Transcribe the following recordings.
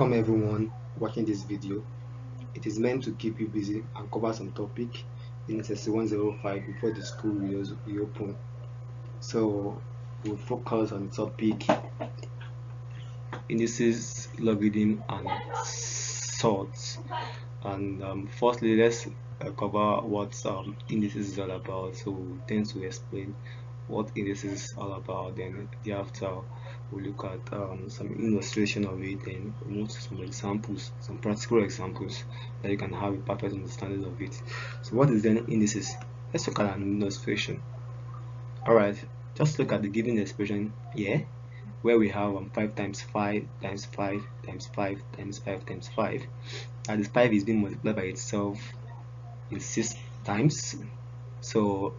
Welcome everyone watching this video. It is meant to keep you busy and cover some topic in SSC105 before the school reopen. So we'll focus on the topic indices, logarithm, and sorts. And firstly, let's cover what indices is all about. So we tend to explain what indices is all about. Then thereafter we'll look at some illustration of it, and we'll move to some examples, some practical examples that you can have a perfect understanding of it. So what is then indices? Let's look at an illustration. Alright, just look at the given expression here, where we have 5 times 5 times 5 times 5 times 5 times 5, and this 5 is being multiplied by itself in 6 times. So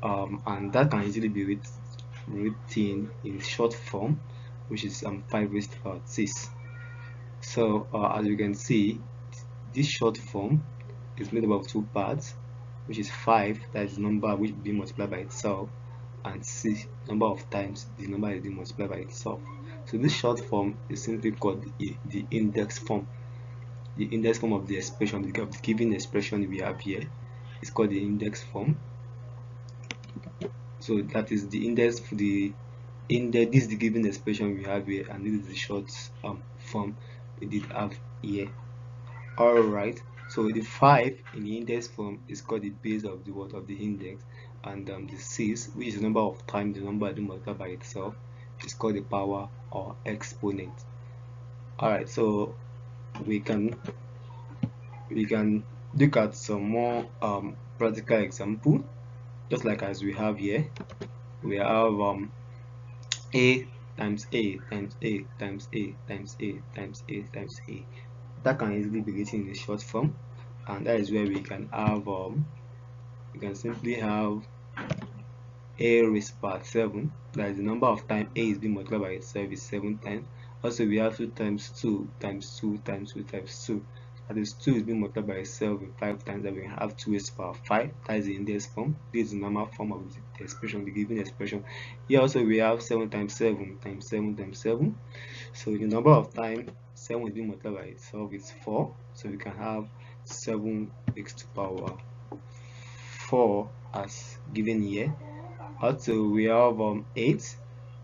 and that can easily be written in short form, which is 5 raised to the power 6. So as you can see, this short form is made up of two parts, which is 5, that is the number which being multiplied by itself, and 6, number of times the number is being multiplied by itself. So this short form is simply called the index form. The index form of the expression, the given expression we have here, is called the index form. So that is the index for the index. This is the given expression we have here, and this is the short form we did have here. Alright, so the 5 in the index form is called the base of the word of the index, and the 6, which is the number of times the number being multiplied by itself, is called the power or exponent. Alright, so we can look at some more practical example, just like as we have here. We have a times a times a times a times a times a times a. That can easily be written in a short form, and that is where we can have we can simply have a raised to power 7, that is the number of times a is being multiplied by itself, is 7 times. Also we have 2 times 2 times 2 times 2 times 2, that is 2 is being multiplied by itself in 5 times, that we have 2 raised to power 5, that is the index form. This is the normal form of the expression, the given expression. Here also we have 7 times 7 times 7 times 7, so the number of times 7 is being multiplied by itself is 4, so we can have 7 raised to power 4 as given here. Also we have 8.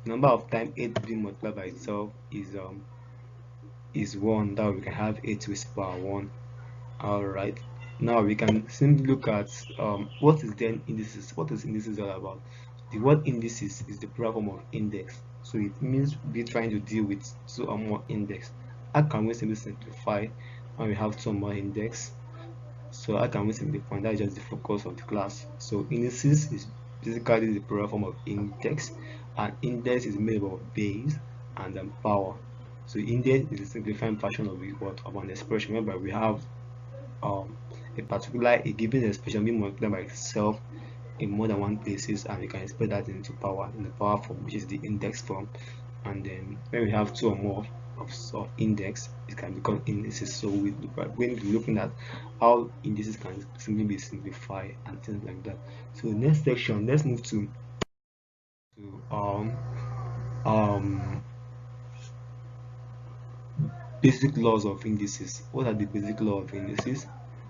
Number of times 8 being multiplied by itself is 1, that we can have 8 raised to power 1. Alright, now we can simply look at what is then indices. What is indices all about? The word indices is the plural form of index, so it means we're trying to deal with 2 or more index. How can we simply simplify when we have 2 or more index? So how can we simplify? That is just the focus of the class. So indices is basically the plural form of index, and index is made up of base and power. So index is a simplified version of an expression whereby we have a given expression being multiplied by itself in more than one places, and we can express that into power in the power form, which is the index form. And then when we have 2 or more of index, it can become indices. So when we're looking at how indices can simply be simplified and things like that. So next section, let's move to basic laws of indices. What are the basic laws of indices?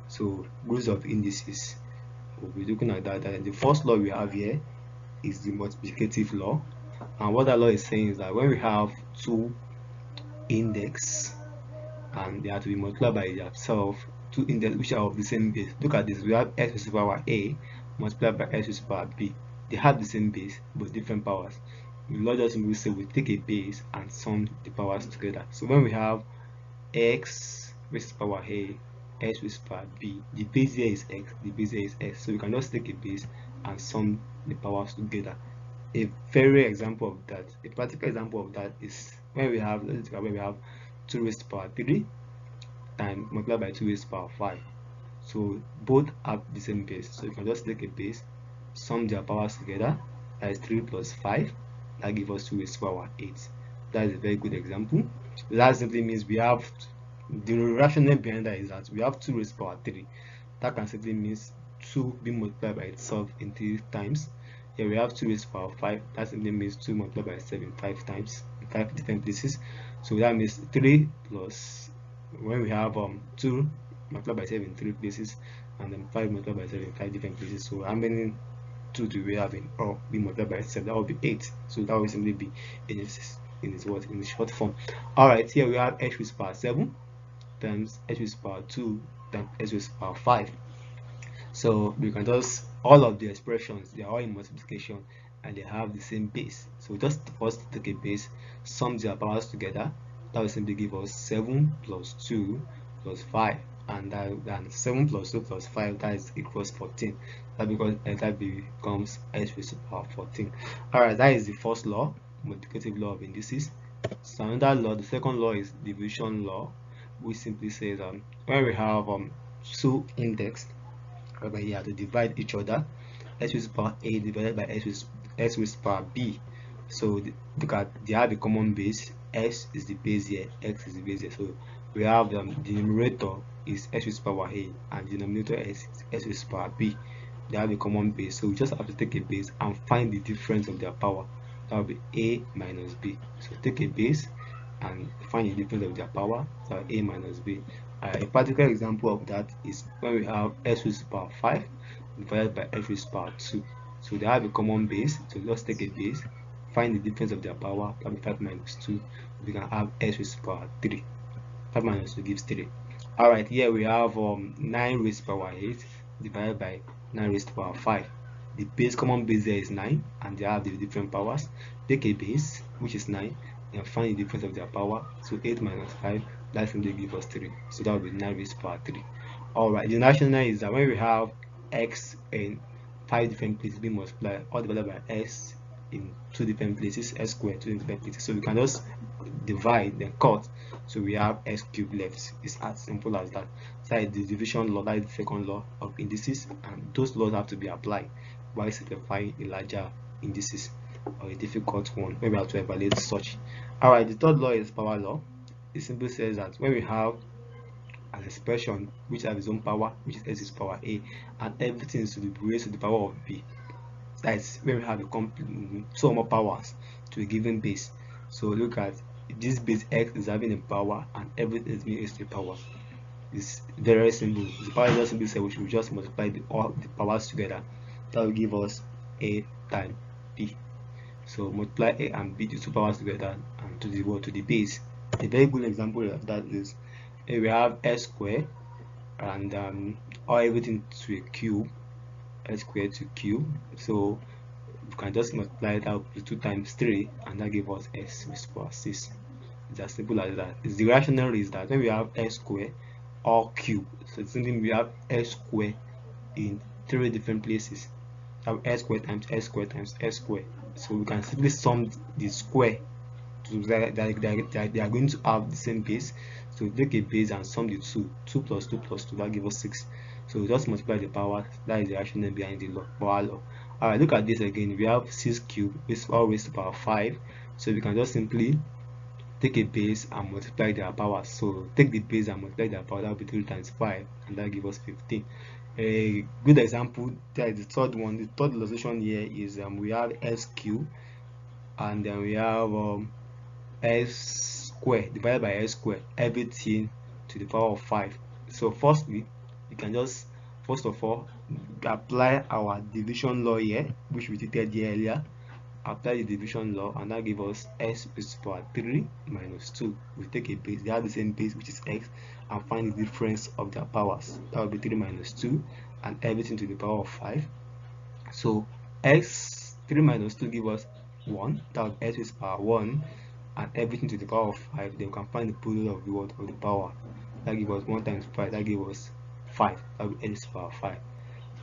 So rules of indices, we'll be looking at that. And the first law we have here is the multiplicative law, and what that law is saying is that when we have 2 index and they have to be multiplied by themselves, 2 index which are of the same base. Look at this, we have x raised to the power a multiplied by x raised to the power b. They have the same base but different powers. The law just simply say we take a base and sum the powers together. So when we have x raised to the power a, x raised to the power b, the base here is x, the base here is x, so we can just take a base and sum the powers together. A very example of that, a practical example of that, is when we have, let's look at when we have 2 raised to the power 3 times multiplied by 2 raised to the power 5. So both have the same base, so you can just take a base, sum their powers together, that is 3 plus 5, that gives us 2 raised to the power 8. That is a very good example. That simply means we have, the rationale behind that is that we have 2 raised to the power 3. That can simply means 2 being multiplied by itself in 3 times. Here we have 2 raised to the power 5. That simply means 2 multiplied by 7 5 times in 5 different places. So that means 3 plus when we have 2 multiplied by 7 in 3 places, and then 5 multiplied by 7 in 5 different places, so how many 2 do we have in or be multiplied by 7? That will be 8. So that will simply be in its short form. All right, here we have x raised to power 7 times x raised to power 2 times x raised to power 5. So we can just, all of the expressions, they are all in multiplication and they have the same base. So just first take a base, sum their powers together. That will simply give us 7 plus 2 plus 5, and then 7 plus 2 plus 5, that is equals 14. That becomes x raised to power 14. Alright, that is the first law, multiplicative law of indices. So another law, the second law, is division law, which simply says when we have two index, whereby you have to divide each other, x raised to power a divided by x raised to power b. So look at, they have a common base. S is the base here, x is the base here. So we have the numerator is x raised to power a and the denominator is x raised to power b. They have a common base, so we just have to take a base and find the difference of their power. That will be a minus b. So take a base and find the difference of their power, so a minus b. A practical example of that is when we have x raised to power 5 divided by x raised to power 2. So they have a common base, so just take a base, find the difference of their power. That will be 5 minus 2. We can have x raised to power 3. 5 minus 2 gives 3. Alright, here we have 9 raised to power 8 divided by 9 raised to power 5. The base, common base there is 9, and they have the different powers. Take a base, which is 9, and find the difference of their power. So 8 minus 5, that simply gives us 3. So that will be 9 raised to power 3. Alright, the rationale is that when we have x in 5 different places being multiplied or divided by s in 2 different places, s squared 2 different places, so we can just divide then cut, so we have x cubed left. It's as simple as that. That is the division law, that is the second law of indices, and those laws have to be applied while simplifying a larger indices or a difficult one when we have to evaluate such. Alright, the third law is power law. It simply says that when we have an expression which has its own power, which is x is power a, and everything is to be raised to the power of b, that is when we have a complete so more powers to a given base. So look at this base x is having a power and everything is being raised to the power. It's very simple. The power just simply say we should just multiply all the powers together. That will give us a times b. So multiply a and b, the two powers together, and to the base. A very good example of that is we have s squared and or everything to a cube, s squared to cube. So you can just multiply that with 2 times 3, and that gives us s raised to power 6. It's as simple as that. The rationale is that when we have s squared or cube, so it's something we have s squared in 3 different places. Have s squared times s squared times s squared. So we can simply sum the square to that they are going to have the same base. So take a base and sum the 2 plus 2 plus 2, that gives us 6. So we just multiply the power. That is the rationale behind the power law. Alright, look at this again. We have 6 cubed is all raised to power 5. So we can just simply take a base and multiply their power. So take the base and multiply their power. That will be 3 times 5, and that gives us 15. A good example, that is the third one. The third illustration here is we have s cubed and then we have s squared divided by s squared, everything to the power of 5. So firstly, we can just first of all apply our division law here, which we did here earlier. Apply the division law, and that gives us s raised to power 3 minus 2. We take a base, they have the same base, which is x, and find the difference of their powers. That will be 3 minus 2 and everything to the power of 5. So x 3 minus 2 give us 1. That will be s raised to power 1 and everything to the power of 5. Then we can find the product of the word of the power. That gives us 1 times 5, that gives us 5. That will be s raised to power 5.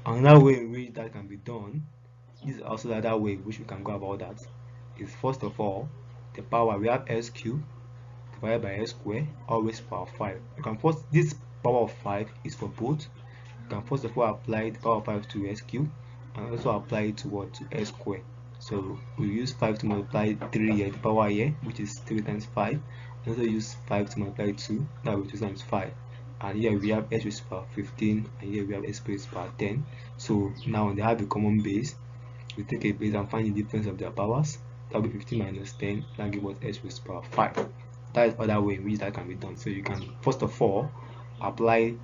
Another way in which that can be done, this is also the other way in which we can go about that, is first of all, the power, we have s cubed divided by s squared, always power 5. You can first, this power of 5 is for both. You can first of all apply the power of 5 to s cubed and also apply it to what, to s squared. So we use 5 to multiply 3 here, the power here, which is 3 times 5. We also use 5 to multiply 2, that will be 2 times 5. And here we have s raised to power 15, and here we have s raised to power 10. So now they have a common base. We take a base and find the difference of their powers. That will be 15 minus 10, that gives us s raised to power 5. That is other way in which that can be done. So you can first of all apply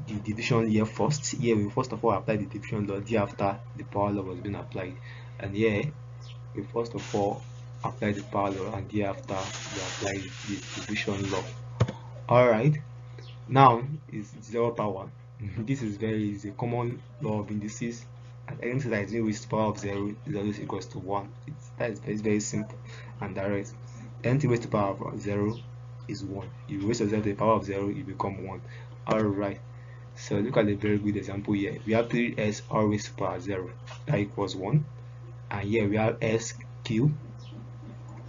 the division here first. Here we first of all apply the division law after the power law was being applied, and here we first of all apply the power law, and thereafter we apply the division law. All right, now is zero power. This is a common law of indices, and anything that is being raised to the power of 0 is always equals to 1. That is very simple and direct. Anything raised to the power of 0 is 1. If you raise yourself to the power of 0, you become 1. All right, so look at a very good example here. We have 3s all raised to the power 0, that equals 1, and here we have s cubed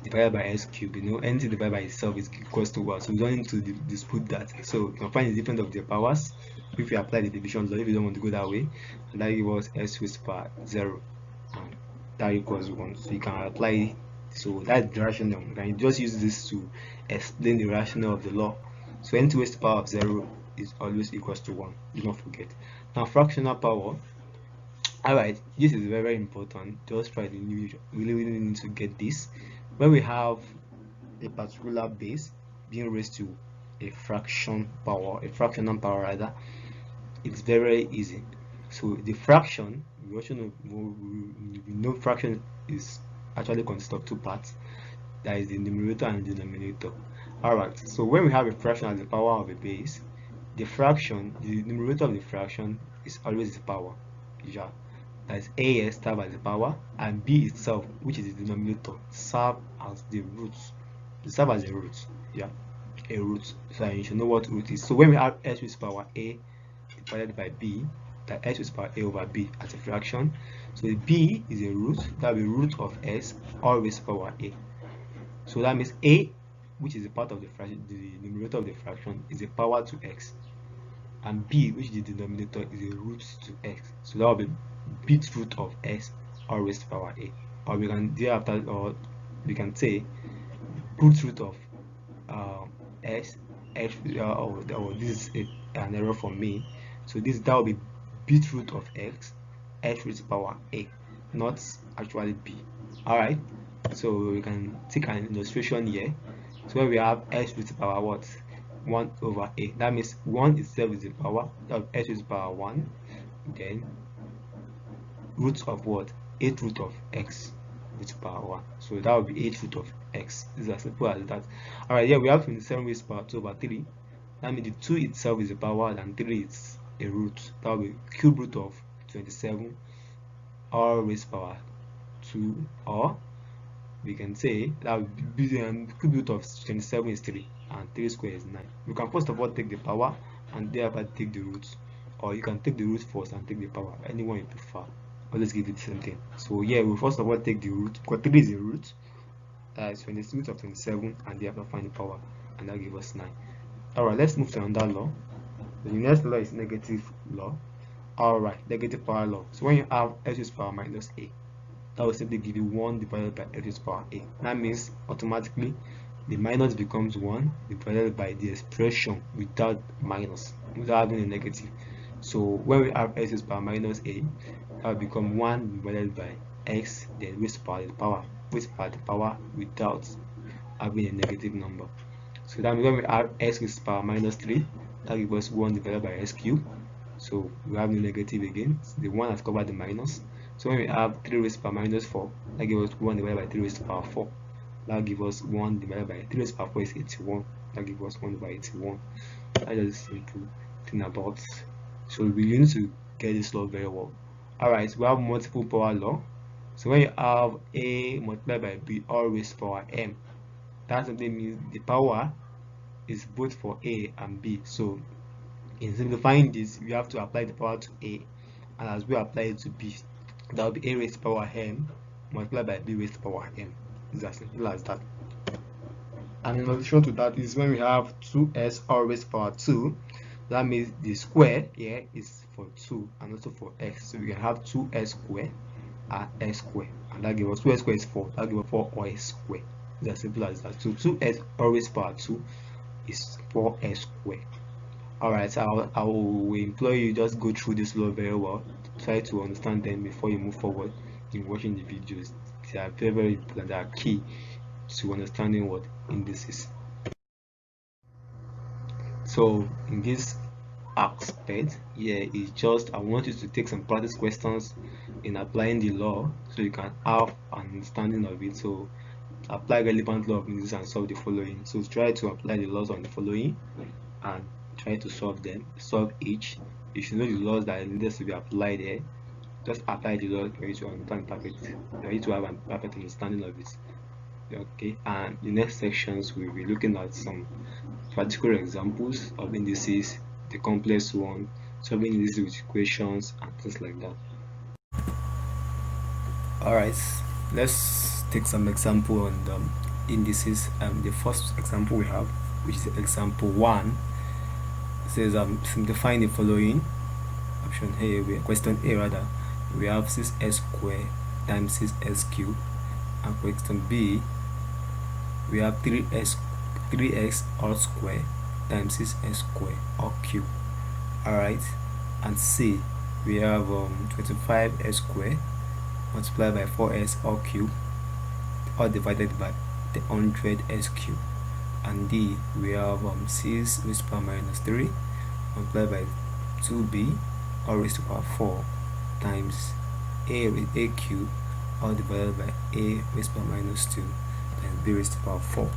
divided by s cubed. You know, anything divided by itself is equals to 1, so we don't need to dispute that. So you can find the difference of their powers if you apply the division law, if you don't want to go that way, and that gives us s raised to the power 0, and that equals 1. So you can apply. So that's the rationale. You can just use this to explain the rationale of the law. So n raised to the power of 0 is always equals to 1. Do not forget. Now fractional power. Alright, this is very important. Just try to really need to get this. When we have a particular base being raised to a fractional power rather, it's very easy. So the fraction, we also know fraction is actually consists of two parts, that is the numerator and the denominator. Alright, so when we have a fraction as the power of a base, the numerator of the fraction is always the power. Yeah, that is as serve as the power, and b itself, which is the denominator, serve as the root. Serve as a root. Yeah, a root. So you should know what root is. So when we have s raised to power a divided by b, that s raised to power a over b as a fraction, so the b is a root, that will be root of s all raised to power a. So that means a, which is a part of the fraction, the numerator of the fraction, is a power to x, and b, which is the denominator, is a root to x. So that will be bit root of s all raised to power a, or we can thereafter, or we can say root of s x, or this is an error for me. So that will be bit root of x raised to power a, not actually b. All right, so we can take an illustration here. So when we have s raised to power what, 1 over a, that means 1 itself is the power of s raised to power 1, then root of what, 8 root of x raised to power 1. So that would be 8 root of x. It's as simple as that. All right, here we have 27 raised to power 2 over 3. That means the 2 itself is a power and 3 is a root. That will be cube root of 27 all raised to power 2, or we can say that would be cube root of 27 is 3, and 3 squared is 9. You can first of all take the power and thereafter take the root, or you can take the root first and take the power, anyone you prefer. Always give it the same thing. So yeah, we first of all take the root, because 3 is a root, that is 20 root of 27, and thereafter find the power, and that gives us 9. Alright, let's move to another law. The next law is negative law. Alright, negative power law. So when you have s raised to power minus a, that will simply give you 1 divided by s raised to power a. That means automatically the minus becomes 1 divided by the expression without minus, without having a negative. So when we have s raised to power minus a, that will become 1 divided by x, then raised to power the power without having a negative number. So that means when we have s raised to power minus 3, that gives us 1 divided by s cubed. So we have no negative again. The 1 has covered the minus. So when we have 3 raised to power minus 4, that gives us 1 divided by 3 raised to power 4. That gives us 1 divided by 3 raised to power 4 is 81. That gives us 1 by 81. That is a simple thing about. So we need to get this law very well. Alright, we have multiple power law. So when you have a multiplied by b all raised to power m, that simply means the power is both for a and b. So in simplifying this, we have to apply the power to a, and as we apply it to b, that will be a raised to power m multiplied by b raised to power m. It's as simple as that. And in addition to that is when we have 2s all raised to power 2, that means the square here is for 2 and also for x. So we can have 2s squared and s squared, and that gives us 2s squared is 4, that gives us 4s squared. It's as simple as that. So 2s all raised to power 2 is 4s squared. Alright, so I will implore you just go through this law very well, try to understand them before you move forward in watching the videos. They are very important, they are key to understanding what indices. So in this aspect here is just I want you to take some practice questions in applying the law so you can have an understanding of it. So apply relevant law of indices and solve the following. So try to apply the laws on the following and try to solve each. You should know the laws that needed to be applied here. Just apply the law for you to understand for you to have a perfect understanding of it. Okay, and the next sections we'll be looking at some practical examples of indices, the complex one, solving indices with equations and things like that. Alright, let's take some example on the indices. The first example we have, which is example 1, says simplifying the following. Option A, question A rather, we have 6s squared times 6s cubed, and question B, we have 3x all squared times 6s squared all cubed. Alright, and C, we have 25s squared multiplied by 4s all cubed, all divided by the 100s cubed. And D, we have 6 raised to power minus 3 multiplied by 2b all raised to power 4 times a with a cubed all divided by a raised to power minus 2 times b raised to power 4.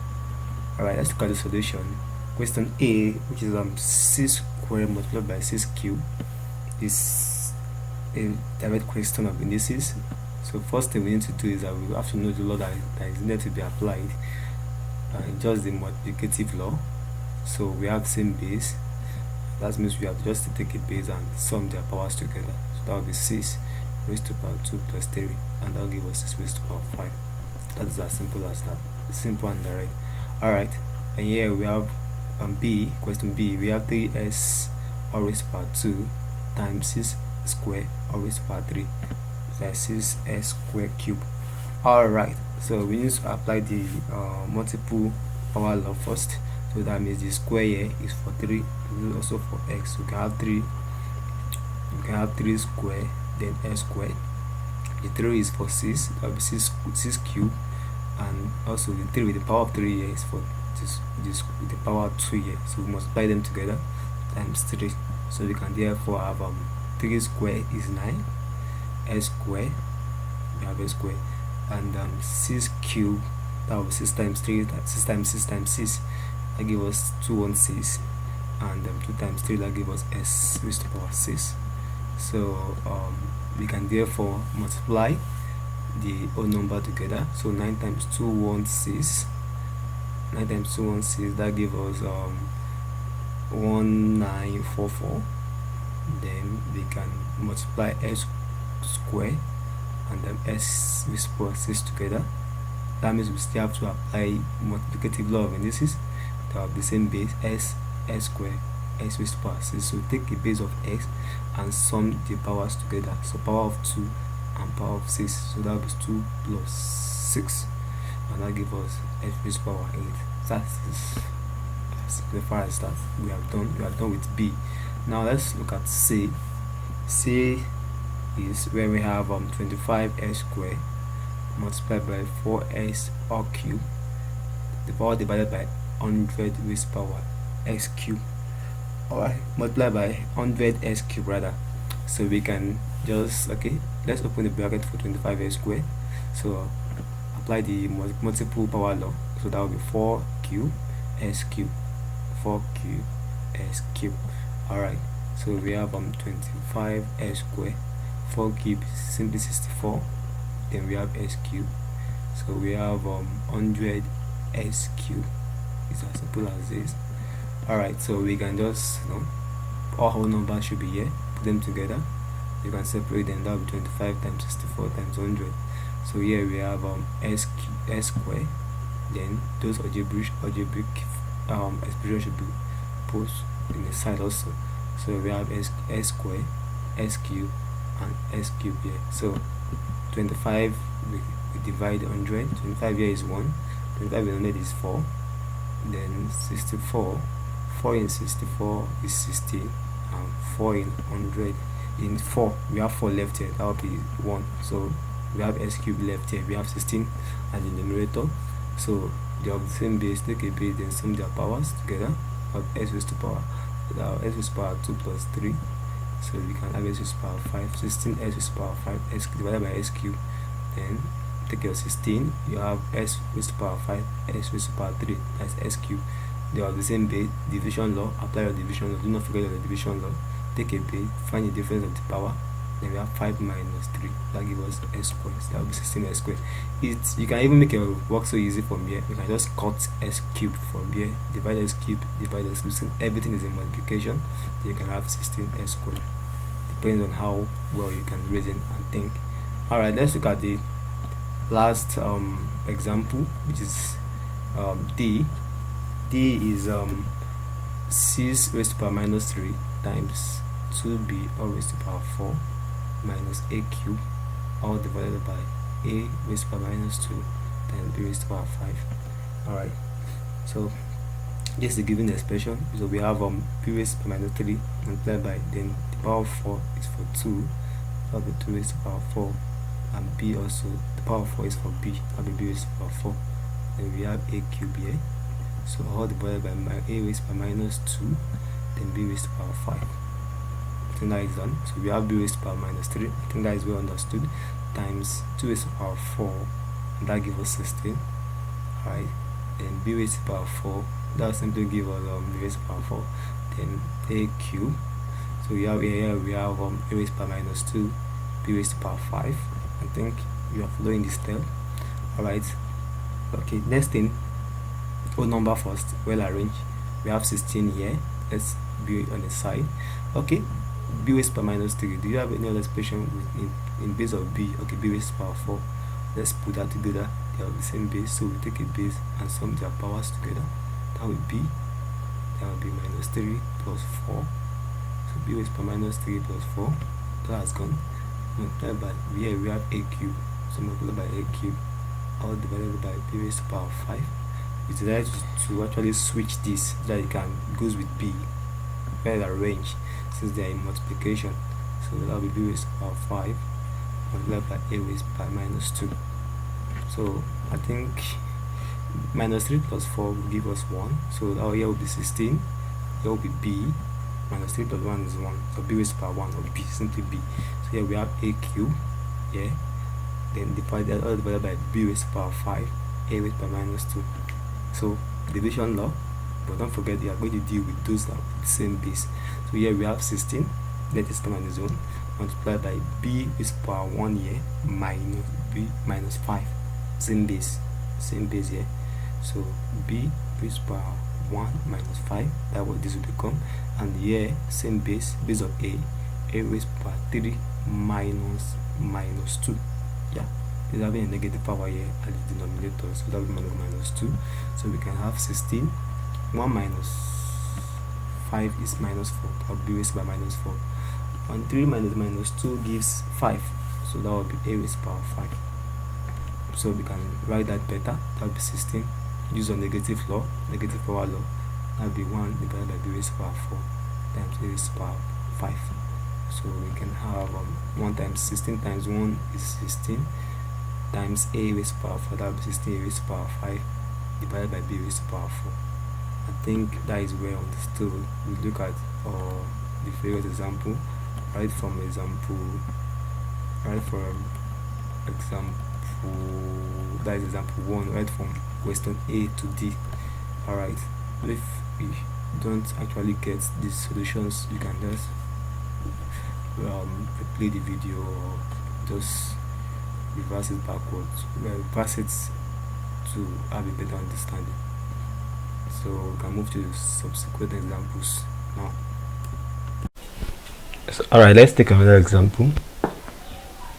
Alright, let's look at the solution. Question A, which is 6 squared multiplied by 6 cubed, is a direct question of indices. So first thing we need to do is that we have to know the law that is needed to be applied, just the multiplicative law. So we have the same base. That means we have just to take a base and sum their powers together. So that will be 6 raised to power 2 plus 3, and that will give us 6 raised to power 5. That is as simple as that. Simple and direct. Alright, and here we have B, question B, we have 3s all raised to power 2 times 6 squared all raised to power 3. That's 6s squared cube. Alright, so we need to apply the multiple power law first. So that means the square here is for 3, and also for x. We can have 3. We can have 3 squared, then s squared. The 3 is for 6. That will be 6 cube, and also the 3 with the power of 3 here is for this with the power of 2 here. So we multiply them together times 3. So we can therefore have 3 squared is 9. S squared, we have s squared, and 6 cube, that will be 6 times 3, 6 times 6 times 6, that gives us 216, and 2 times 3, that gives us s raised to power 6. So we can therefore multiply the whole number together. So 9 times 216, 9 times 216, that gives us 1944. Then we can multiply s square and then s raised to power 6 together. That means we still have to apply multiplicative law of indices to have the same base, s square, s raised to power 6. So take a base of x and sum the powers together. So power of 2 and power of 6. So that was 2 plus 6, and that gives us s raised to power 8. That is simplified as that. We are done with B. Now let's look at C. C is where we have 25s squared multiplied by 4s all cube, the power divided by 100 raised to power x cube. Alright, multiply by 100s cube rather. So we can just, okay, let's open the bracket for 25s squared. So apply the multiple power law. So that will be 4 cube s cube, 4 cube s cube. Alright, so we have 25s squared, 4 cube simply 64, then we have s cube. So we have 100 s cube. It's as simple as this. Alright, so we can just, all whole numbers should be here, put them together. You can separate them. That will be 25 times 64 times 100. So here we have s squared. Then those algebraic expressions should be put in the side also. So we have s squared, s cube, and s cube here. So 25 we divide 100. 25 here is 1. 25 in 100 is 4. Then 64. 4 in 64 is 60. And 4 in 100 in 4. We have 4 left here. That will be 1. So we have s cube left here. We have 16 as the numerator. So they have the same base. Take a base, then sum their powers together. have s raised to power, s raised to power 2 plus 3, so we can have s raised to power 5, 16 s raised to power 5 s divided by s cubed. Then take your 16, you have s raised to power 5 s raised to power 3, that's s cubed. They are the same base. Division law, apply your division law, do not forget your division law. Take a base, find the difference of the power, then we have 5 minus 3, that gives us s squared. So that will be 16s squared. You can even make your work so easy from here. You can just cut s cubed from here, divide s cubed, divide s cubed. Everything is a multiplication. Then you can have 16s squared. Depends on how well you can reason and think. Alright, let's look at the last example, which is D. D is 6 raised to power minus 3 times 2b all raised to power 4 minus a cubed all divided by a raised to power minus 2 times b raised to power 5. Alright, so this is the given expression. So we have b raised to power minus 3 multiplied by, then the power of 4 is for 2, that will be 2 raised to power 4, and b also, the power of 4 is for b, that will be b raised to power 4. Then we have a cubed here, so all divided by a raised to power minus 2, then b raised to power 5. I think that is done. So we have b raised to power minus 3, I think that is well understood, times 2 raised to power 4, and that gives us 16. Alright, then b raised to power 4, that will simply give us b raised to power 4, then a cubed. So we have here, we have a raised to power minus 2, b raised to power 5. I think you are following this step. Alright, okay, next thing, whole number first, well arranged. We have 16 here, let's be on the side. Okay, b raised to power minus 3, do you have any other expression in base of b? Okay, b raised to power 4, let's put that together, they have the same base, so we take a base and sum their powers together. That will be minus 3 plus 4, so b raised to power minus 3 plus 4, that has gone, multiplied by, here we have a cubed, so multiplied by a cubed all divided by b raised to power 5. It's right to actually switch this so that it goes with b, well arranged, since they are in multiplication. So that will be b raised to power 5 multiplied by a raised by minus 2. So I think minus 3 plus 4 will give us 1. So our here will be 16, here will be b, minus 3 plus 1 is 1, so b raised to power 1 or b, simply b. So here we have a cubed here, then divided all divided by b raised to power 5, a raised by minus 2. So division law, but don't forget you are going to deal with those that are the same base. So here we have 16, let us come on its own, multiplied by b raised to power 1 here minus b minus 5, same base here. So b raised to power 1 minus 5, that what this will become, and here same base of a raised to power 3 minus 2. Yeah, is having a negative power here at the denominator, so that will be minus 2. So we can have 16, 1 minus 5 is minus 4, that will be raised by minus 4, and 3 minus 2 gives 5, so that will be a raised to power 5. So we can write that better, that will be 16, use a negative power law, that will be 1 divided by b raised to power 4 times a raised to power 5. So we can have 1 times 16 times 1 is 16 times a raised to power 4, that will be 16 a raised to power 5 divided by b raised to power 4. I think that is well understood. We look at the favorite example, right from example, that is example 1, right from question A to D. Alright, if you don't actually get these solutions, you can just replay the video or just reverse it backwards, reverse it to have a better understanding. So we can move to subsequent examples now. So, alright, let's take another example.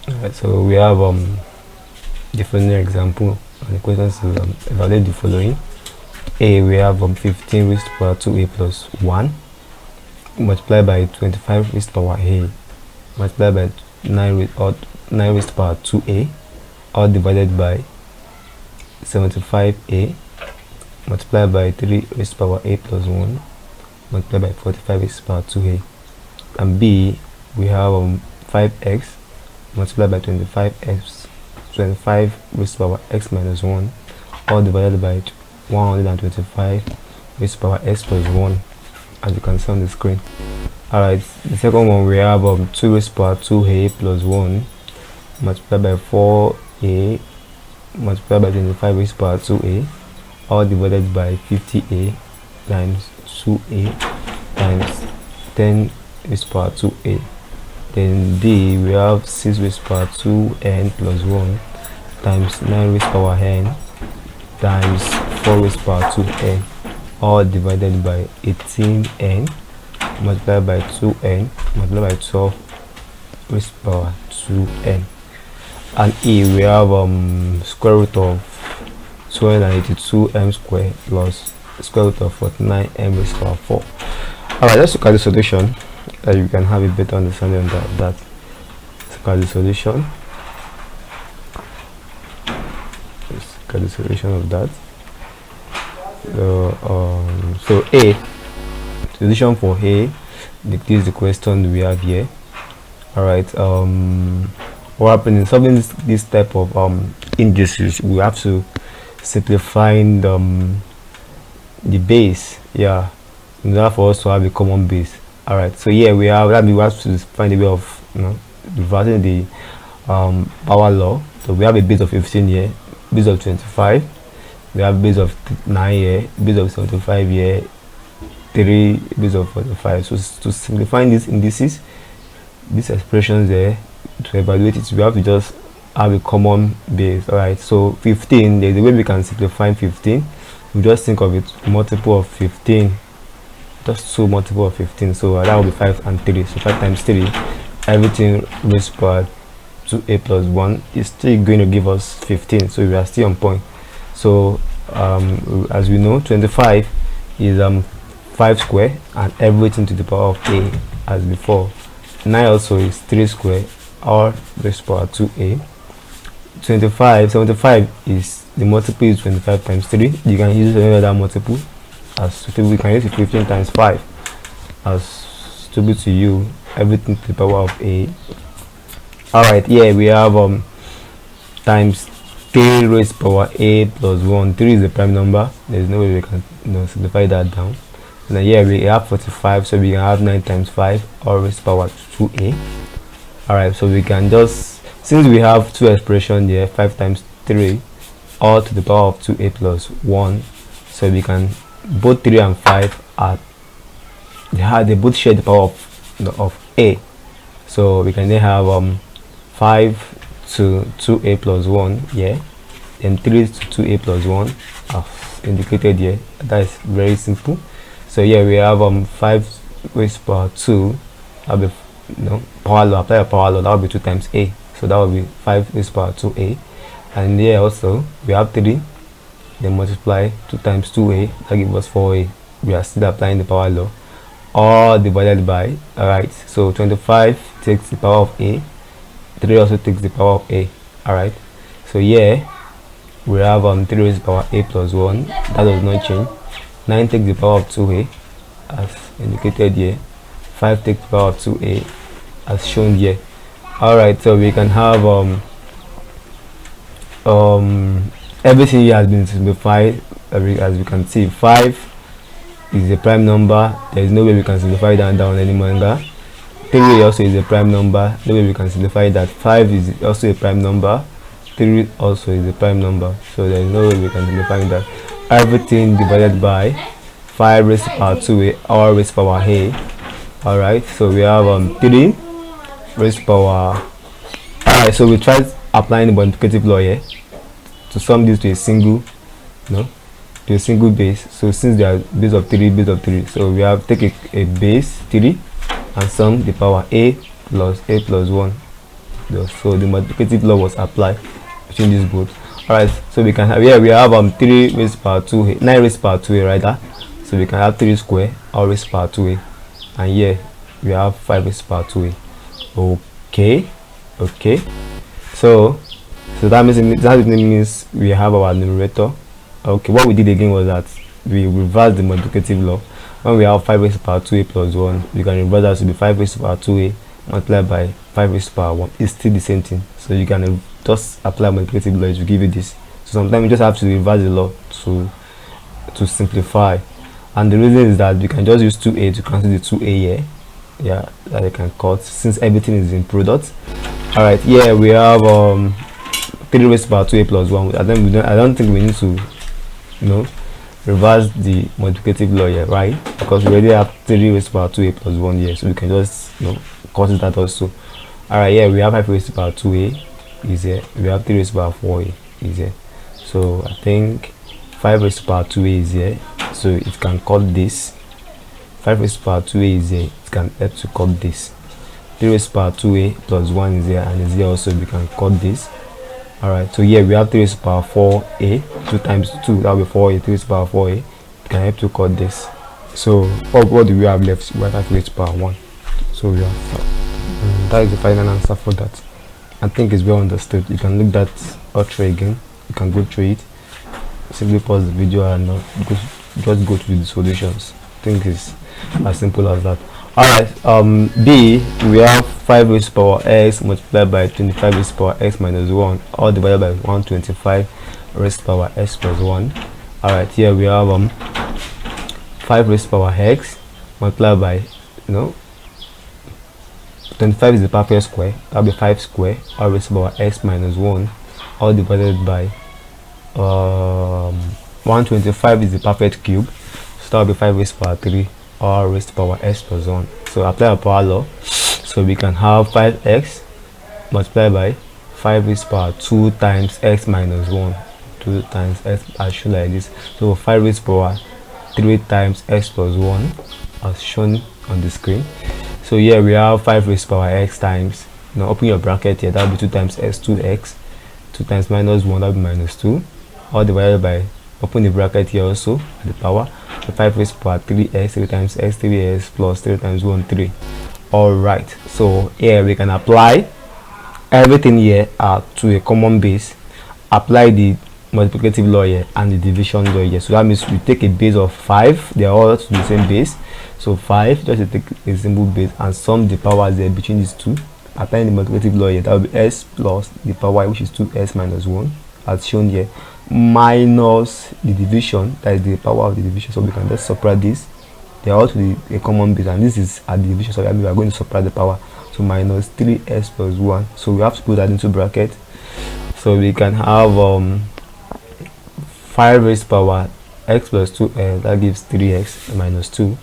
Alright, so we have the following example, and the question is evaluate the following. A, we have 15 raised to power 2a plus 1 multiplied by 25 raised to power a multiplied by 9 raised to power 2a, all divided by 75a multiplied by 3 raised to power a plus 1 multiplied by 45 raised to power 2a. And B, we have 5x multiplied by 25 raised to power x minus 1, all divided by 125 raised to power s plus 1, as you can see on the screen. Alright, the second one we have 2 raised to power 2a plus 1 multiplied by 4a multiplied by 25 raised to power 2a, all divided by 50a times 2a times 10 raised to power 2a. Then d, we have 6 raised to power 2n plus 1 times 9 raised to power n times 4 raised to power 2n, all divided by 18n multiplied by 2n multiplied by 12 raised to power 2n. And e, we have square root of 282m squared plus square root of 49m raised to power 4. Alright, let's look at the solution that you can have a better understanding of that. Let's look at the solution. Let's look at the solution of that. So a, solution for a, this is the question we have here. Alright, what happens in solving this type of indices, we have to simplify the base, yeah, in order for us to have a common base. Alright, so here we have to find a way of reversing the power law. So we have a base of 15 here, base of 25, we have base of 9 here, base of 75 here, 3 base of 45. So to simplify these indices, these expressions there, to evaluate it, we have to just have a common base. Alright, so 15, there's a way we can simplify 15. We just think of it multiple of 15, just 2 multiple of 15, so that will be 5 and 3. So 5 times 3, everything raised to power 2a plus 1 is still going to give us 15, so we are still on point. So as we know, 25 is 5 square and everything to the power of a as before. 9 also is 3 square, or raised to power 2a. 75 is the multiple is 25 times 3. You can use any other multiple as we can use 15 times 5 as suitable to you, everything to the power of a. Alright, here we have times 3 raised to power a plus 1. 3 is a prime number, there is no way we can simplify that down. And then here we have 45, so we can have 9 times 5, or raised to power 2a. Alright, so we can just, since we have two expressions here, 5 times 3, all to the power of 2a plus 1, so we can, both 3 and 5 are, they both share the power of a, so we can then have 5 to 2a plus 1 here, then 3 to 2a plus 1 as indicated here. That is very simple. So here we have 5 raised to power 2, that will be power law, apply a power law, that will be 2 times a, so that will be 5 raised to power 2a. And here also we have 3, then multiply 2 times 2a, that gives us 4a. We are still applying the power law, all divided by, alright, so 25 takes the power of a, 3 also takes the power of a. Alright, so here we have 3 raised to power a plus 1, that does not change. 9 takes the power of 2a as indicated here, 5 takes the power of 2a as shown here. Alright, so we can have everything here has been simplified. As you can see, 5 is a prime number, there is no way we can simplify that down any longer. 3 also is a prime number, no way we can simplify that. 5 is also a prime number, 3 also is a prime number, so there is no way we can simplify that. Everything divided by 5 raised to power 2a, or raised to power a. Alright, so we have 3 raised to power. Alright, so we tried applying the multiplicative law here to sum this to a single, to a single base. So since they are base of 3, so we have take a base 3 and sum the power a plus 1. So the multiplicative law was applied between these both. Alright, so we can have here we have 3 raised to power 2a, 9 raised to power 2a rather, so we can have 3 square, or raised to power 2a, and here we have 5 raised to power 2a. Okay, so that means we have our numerator. Okay, what we did again was that we reversed the multiplicative law. When we have 5 raised to power 2a plus 1, we can reverse that to be 5 raised to power 2a multiplied by 5 raised to power 1. It's still the same thing, so you can just apply multiplicative law to give you this. So sometimes you just have to reverse the law to simplify. and the reason is that we can just use 2a to cancel the 2a here. Yeah, that I can cut since everything is in product. All right, here we have 3 raised to the power 2a plus 1. I don't think we need to, reverse the multiplicative law here, right? Because we already have 3 raised to the power 2a plus 1 here, so we can just cut that also. All right, yeah, we have 5 raised to the power 2a is here. We have 3 raised to the power 4a is here. So I think 5 raised to the power 2a is here, so it can cut this. 5 raised to the power 2a is here, it can help to cut this. 3 raised to the power 2a plus 1 is here, and is here also, we can cut this. Alright, so here we have 3 raised to the power 4a, 2 times 2, that will be 4a, 3 raised to the power 4a, it can help to cut this. So what do we have left? We have 5 raised to the power 1. So we have that is the final answer for that. I think it's well understood. You can look that out through again, you can go through it, simply pause the video and just go through the solutions. I think it's as simple as that. Alright, B, we have 5 raised to the power x multiplied by 25 raised to the power x minus 1, all divided by 125 raised to the power x plus 1. Alright, here we have 5 raised to the power x multiplied by 25 is the perfect square, that will be 5 square, all raised to the power x minus 1, all divided by 125 is the perfect cube, so that will be 5 raised to the power 3, all raised to the power x plus 1. So apply a power law, so we can have 5x multiplied by 5 raised to the power 2 times x minus 1, 2 times x as shown like this. So 5 raised to the power 3 times x plus 1 as shown on the screen. So here we have 5 raised to the power x times, open your bracket here, that will be 2 times x, 2x, 2 times minus 1, that will be minus 2, all divided by, open the bracket here also at the power, so 5 raised to the power 3x, 3 times x, 3x plus 3 times 1, 3. Alright, so here we can apply everything here to a common base, apply the multiplicative law here and the division law here. So that means we take a base of 5, they are all to the same base, so 5, just to take a simple base and sum the powers there between these two, applying the multiplicative law here, that will be s plus the power which is 2s minus 1 as shown here, minus the division, that is the power of the division. So we can just subtract this, they are all to a common base, and this is at the division, so that means we are going to subtract the power, so minus 3s plus 1. So we have to put that into bracket, so we can have 5 raised to the power x plus 2s, that gives 3x minus 2,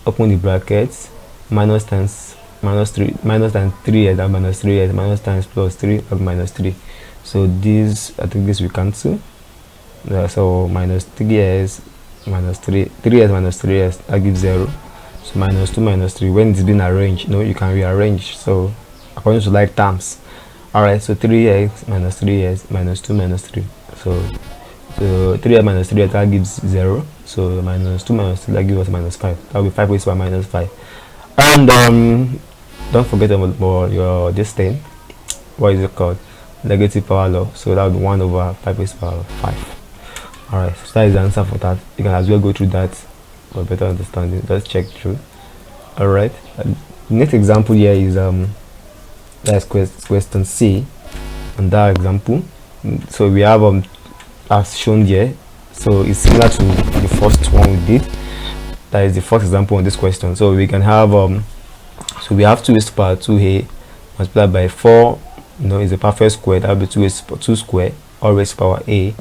open the brackets, minus times minus 3 minus times 3s, that minus 3s, minus times plus 3, that minus 3. So this, I think this we cancel, so minus 3s minus 3s minus 3s, that gives 0. So minus 2 minus 3, when it's been arranged, you can rearrange, so according to like terms. Alright, so 3x minus 3s minus 2 minus 3, so 3s minus 3s, that gives 0. So minus 2 minus 3, that gives us minus 5, that will be 5 raised to the power minus 5. And don't forget about your this thing, what is it called, negative power law, so that will be 1 over 5 raised to the power 5. Alright, so that is the answer for that. You can as well go through that for better understanding, just check through. Alright, next example here is that's question C on that example. So we have as shown here, so it's similar to the first one we did, that is the first example on this question. So we can have so we have 2 raised to the power 2a multiplied by 4, is a perfect square, that will be 2 raised to the power 2 square, all raised to the power a.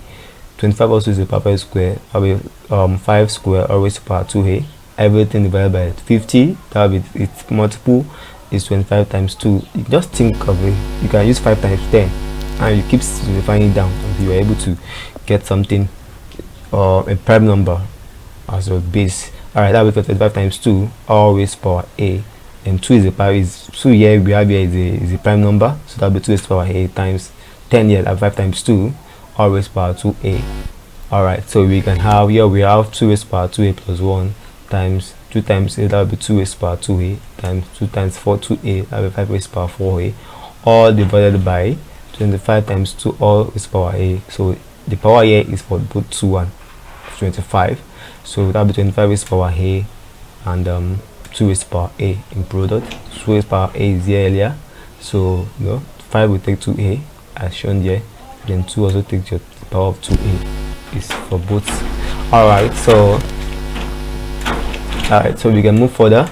25 also is a perfect square, that will be 5 square, all raised to the power 2a, everything divided by 50, that will be its multiple is 25 times 2. You just think of it, you can use 5 times 10 and you keep simplifying it down until you are able to get something a prime number as your base. Alright, that will be 25 times 2, all raised to the power a, and 2 is a power, is 2 here we have here is a prime number, so that will be 2 raised to the power a times 10 here, that 5 times 2, all raised to the power 2a. Alright, so we can have here, we have 2 raised to the power 2a plus 1 times 2 times a, that will be 2 raised to the power 2a times 2 times 4 2a, that will be 5 raised to the power 4a, all divided by 25 times 2, all raised to the power a. So the power here is for both 2 and 25, so that will be 25 raised to the power a and 2 raised to the power a in product. 2 raised to the power a is here earlier, so 5 will take 2a as shown here, then 2 also takes the power of 2a, is for both. Alright, so Alright, so we can move further.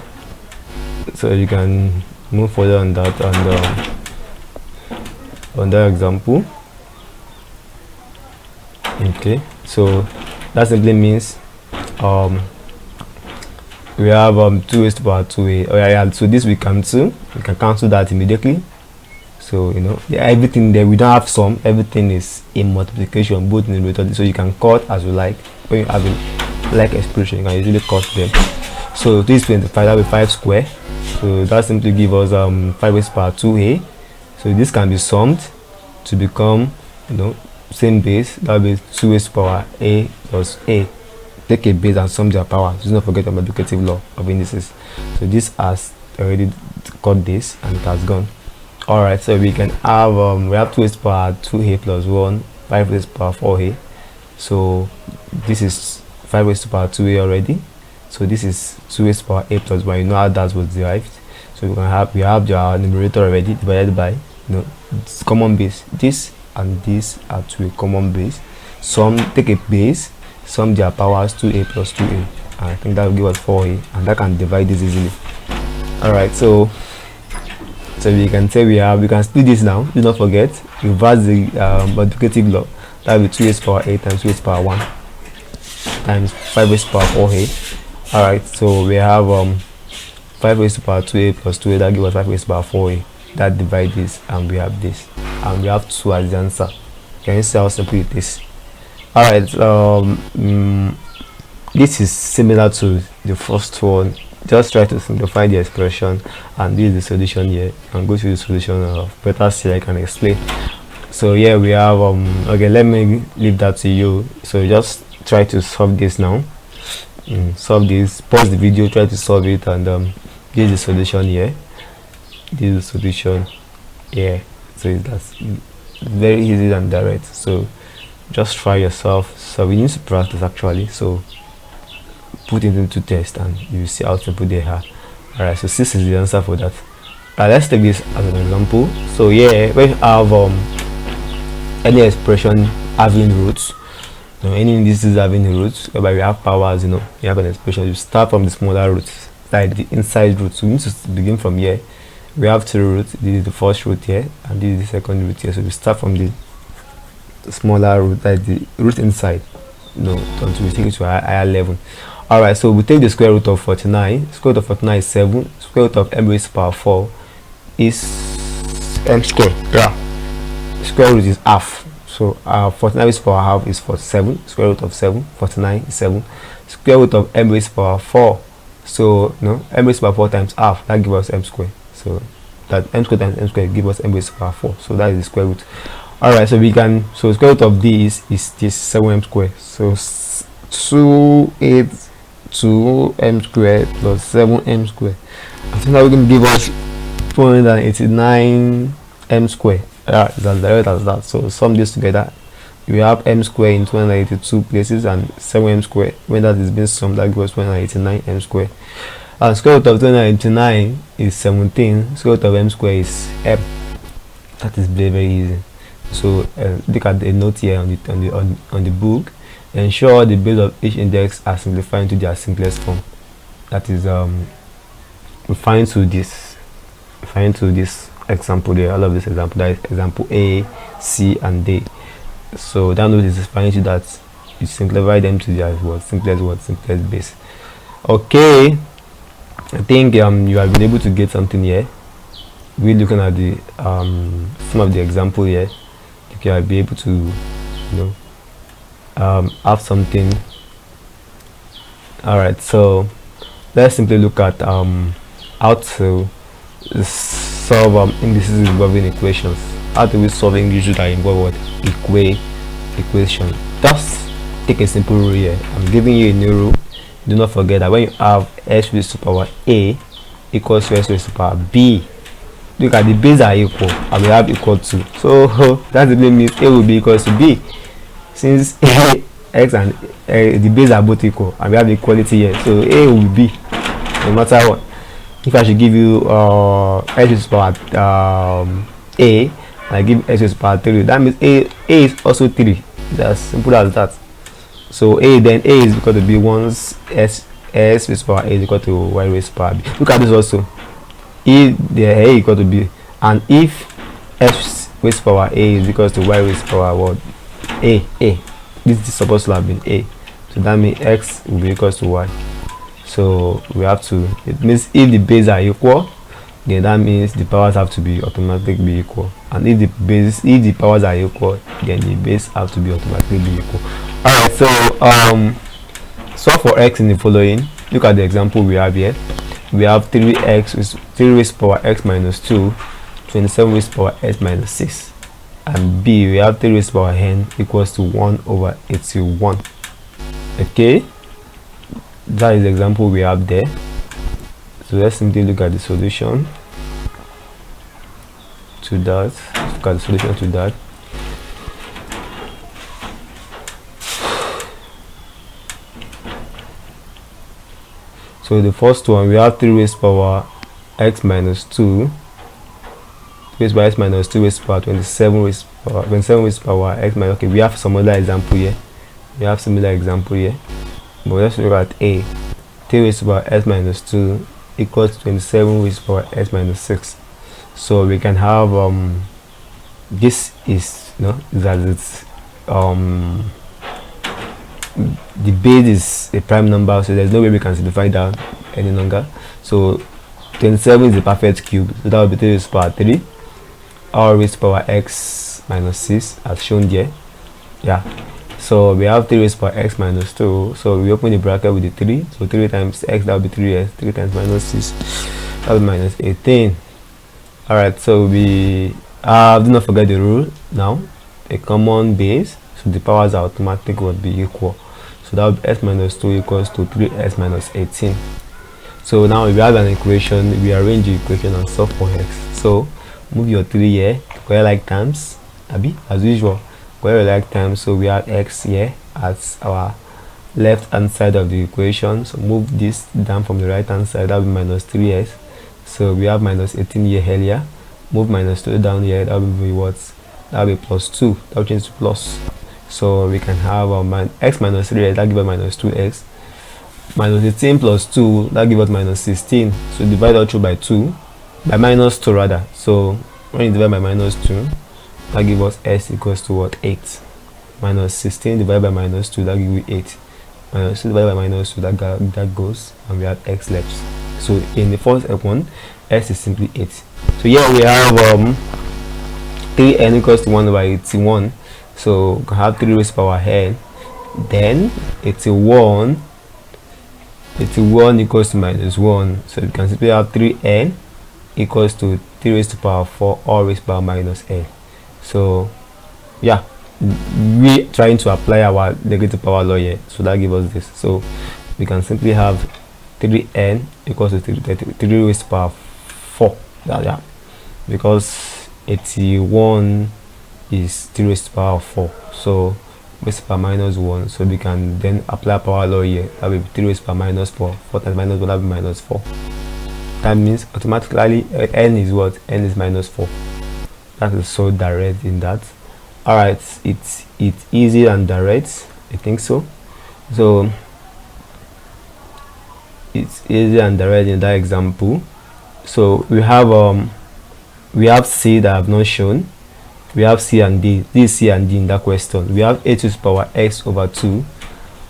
So you can move further on that, on that example. Okay, so that simply means we have 2 raised to power 2a. Oh yeah, so this we can cancel that immediately. So you know, everything there, we don't have sum, everything is in multiplication, both in the numerator, so you can cut as you like. When you have a like expression, you can easily cut them. So this 25, that will be 5 square, so that simply give us 5 raised to power 2a. So this can be summed to become, you know, same base, that will be 2 raised to power a plus a. Take a base and sum their powers. Do not forget the multiplicative law of indices. So this has already got this and it has gone. Alright, so we can have we have 2 raised to power 2a plus 1, 5 raised to power 4a. So this is 5 raised to power 2a already. So this is 2 raised to power a plus 1. You know how that was derived. So we have the numerator already divided by, you know, it's common base. This and this are to a common base. Sum, take a base, sum their powers, 2a plus 2a, and I think that will give us 4a, and that can divide this easily. Alright, so we can say we can split this now. Do not forget, reverse the multiplicative law. That will be 2 raised to power a times 2 raised to power 1 times 5 raised to power 4a. Alright, so we have 5 raised to power 2a plus 2a, that gives us 5 raised to power 4a. That divide this, and we have this, and we have 2 as the answer. Can you see how simple it is? Alright, this is similar to the first one. Just try to simplify the expression, and this is the solution here, and go to the solution better see I can explain. So here we have okay, let me leave that to you. So just try to solve this now. Solve this, pause the video, try to solve it, and this is the solution here. This is the solution here. So that's very easy and direct. So just try yourself. So we need to practice actually, so put it into test and you see how simple they are. Alright, so this is the answer for that. Let's take this as an example. So yeah, we have any expression having roots, you know, any indices having roots, whereby we have powers, you know, you have an expression, you start from the smaller roots, like the inside roots. So we need to begin from here. We have 2 roots. This is the first root here, and this is the second root here. So we start from the smaller root, like the root inside, you know, until we take it to a higher level. Alright, so we take the square root of 49. Square root of 49 is 7. Square root of m raised to power 4 is m square. Yeah, square root is half. So 49 raised to power half is 47. Square root of 7, 49 is 7. Square root of m raised to power 4. So no, m raised to power 4 times half, that gives us m square. So that m square times m square gives us m raised to power 4. So that is the square root. Alright, so we can, so square root of this is this 7m square. So 2m square plus 7m square. I think that we can give us 489m square. Yeah, it's as direct as that. So sum this together, we have m square in 282 places and 7m square. When that is being summed, that gives us 289m square. And square root of 289 is 17. Square root of m square is m. That is very, very easy. So look at the note here on the book. Ensure the base of each index are simplified to their simplest form. That is referring to this example there. All of this example, that is example A, C, and D. So that note is referring to that you simplify them to their simplest base. Okay, I think you have been able to get something here. We're looking at the some of the example here. You will be able to, you know, have something. Alright, so let's simply look at how to solve indices involving equations. How do we solve indices that involve what? Equation. Just take a simple rule here. I'm giving you a new rule. Do not forget that when you have s raised to power a equals to s raised to power b, look at the base are equal and we have equal to. So that simply means a will be equals to b. Since a, x and the base are both equal and we have equality here, so a will be b no matter what. If I should give you s raised to power a and I give s raised to power 3, that means a is also 3. It's as simple as that. So a is equal to b once s raised power a is equal to y raised power b. Look at this also. If the a is equal to b, and if s raised power a is equal to y raised power what? A. This is supposed to have been a. So that means x will be equal to y. So we have to, it means if the bases are equal, then that means the powers have to be automatically equal. And if the powers are equal, then the base have to be automatically equal. Alright, so solve for x in the following. Look at the example we have here. We have 3x is 3 raised power x minus 2, 27 raised power x minus 6. And b, we have 3 raised power n equals to 1 over 81. Okay, that is the example we have there. So let's simply look at the solution to that. Look at the solution to that. So the first one, we have 3 raised power x minus 2, raised by x minus 2 raised power 27 raised power x minus. Okay, we have some other example here. We have similar example here, but let's look at a. 3 raised to power x minus 2 equals 27 raised to power x minus 6. So we can have this is that it's the base is a prime number, so there's no way we can simplify that any longer. So 27 is the perfect cube, so that will be 3 raised to power 3 or raised to power x minus 6 as shown here. Yeah, so we have 3 raised to power x minus 2, so we open the bracket with the 3, so 3 times x, that will be 3x, 3 times minus 6, that will be minus 18. Alright, so we do not forget the rule now, a common base, so the powers are automatic would be equal, so that would be x minus 2 equals to 3x minus 18. So now if we have an equation, we arrange the equation and solve for x. So move your 3 here, square like terms, as usual, square like terms. So we have x here as our left hand side of the equation, so move this down from the right hand side, that will be minus 3x. So we have minus 18 here earlier, move minus 2 down here, that will be what? That will be plus 2, that will change to plus. So we can have x minus 3x, that gives us minus 2x, minus 18 plus 2, that gives us minus 16. So divide all through by 2, by minus 2 rather. So when you divide by minus 2, that gives us s equals to what? 8. Minus 16 divided by minus 2, that gives you 8. Minus 2 divided by minus 2, that goes, and we have x left. So in the first one, s is simply 8. So here we have 3n equals to 1 over 81. So we can have 3 raised to power n, then 81 equals to minus 1. So you can simply have 3n equals to 3 raised to power 4 or raised to power minus n. So yeah, we trying to apply our negative power law here, so that gives us this. So we can simply have 3n equals to 3 raised to power 4. Yeah, because 81 is 3 raised to power 4, so raised to power minus 1, so we can then apply power law here. That will be 3 raised to power minus 4. 4 times minus 1, that will be minus 4. That means automatically n is what? N is minus 4. That is so direct in that. Alright, it's easy and direct, I think so. So it's easy and direct in that example. So we have C that I have not shown. We have C and D. This is C and D in that question. We have 8 raised to power x over 2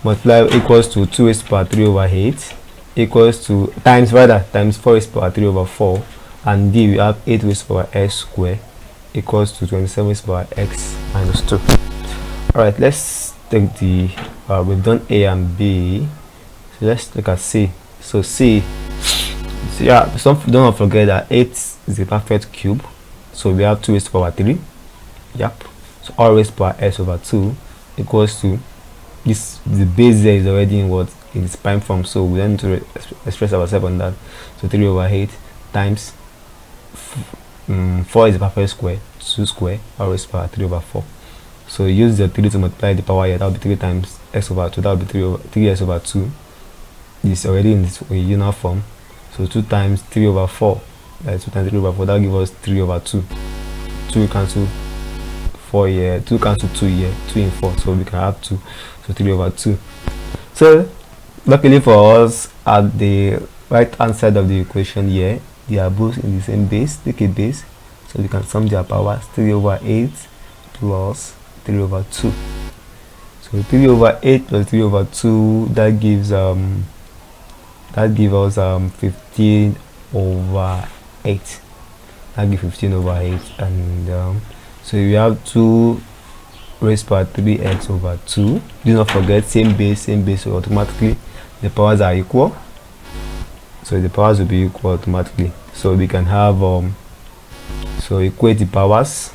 multiply equals to 2 raised to power 3 over 8 equals to times 4 raised to power 3 over 4, and D we have 8 raised to power x square equals to 27 raised to power x minus 2. Alright, let's take the we've done A and B, so let's look at C. So C, so yeah, don't forget that 8 is a perfect cube, so we have 2 raised to power 3. Yep, so all raised to power s over 2 equals to this. The base there is already in what? In its prime form, so we need to express ourselves on that. So 3 over 8 times 4 is the perfect square, 2 square, all raised to power 3 over 4. So use the 3 to multiply the power here, that will be 3 times x over 2, that will be 3x over 2. This is already in this original form, so 2 times 3 over 4, that is 2 times 3 over 4, that will give us 3 over 2. 2 cancel 4 here, 2 cancel 2 here, 2 in 4, so we can have 2, so 3 over 2. So Luckily for us, at the right hand side of the equation here, they are both in the same base. Take a base, so we can sum their powers. 3 over 8 plus 3 over 2. So 3 over 8 plus 3 over 2, that gives us 15 over 8. That gives 15 over 8, and so we have 2 raised power 3x over 2. Do not forget, same base, so automatically the powers are equal. So the powers will be equal automatically. So we can have so equate the powers.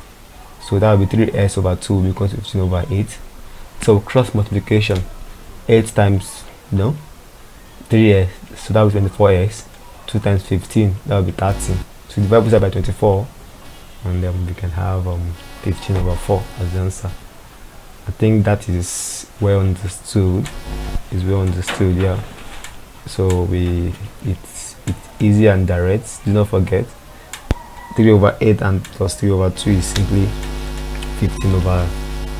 So that will be 3x over 2 will be equal to 15 over 8. So cross multiplication, 8 times 3x, so that will be 24x. 2 times 15, that will be 13. So divide both sides by 24, and then we can have 15 over 4 as the answer. I think that is well understood. Yeah. So it's easy and direct. Do not forget, 3 over 8 and plus 3 over 2 is simply 15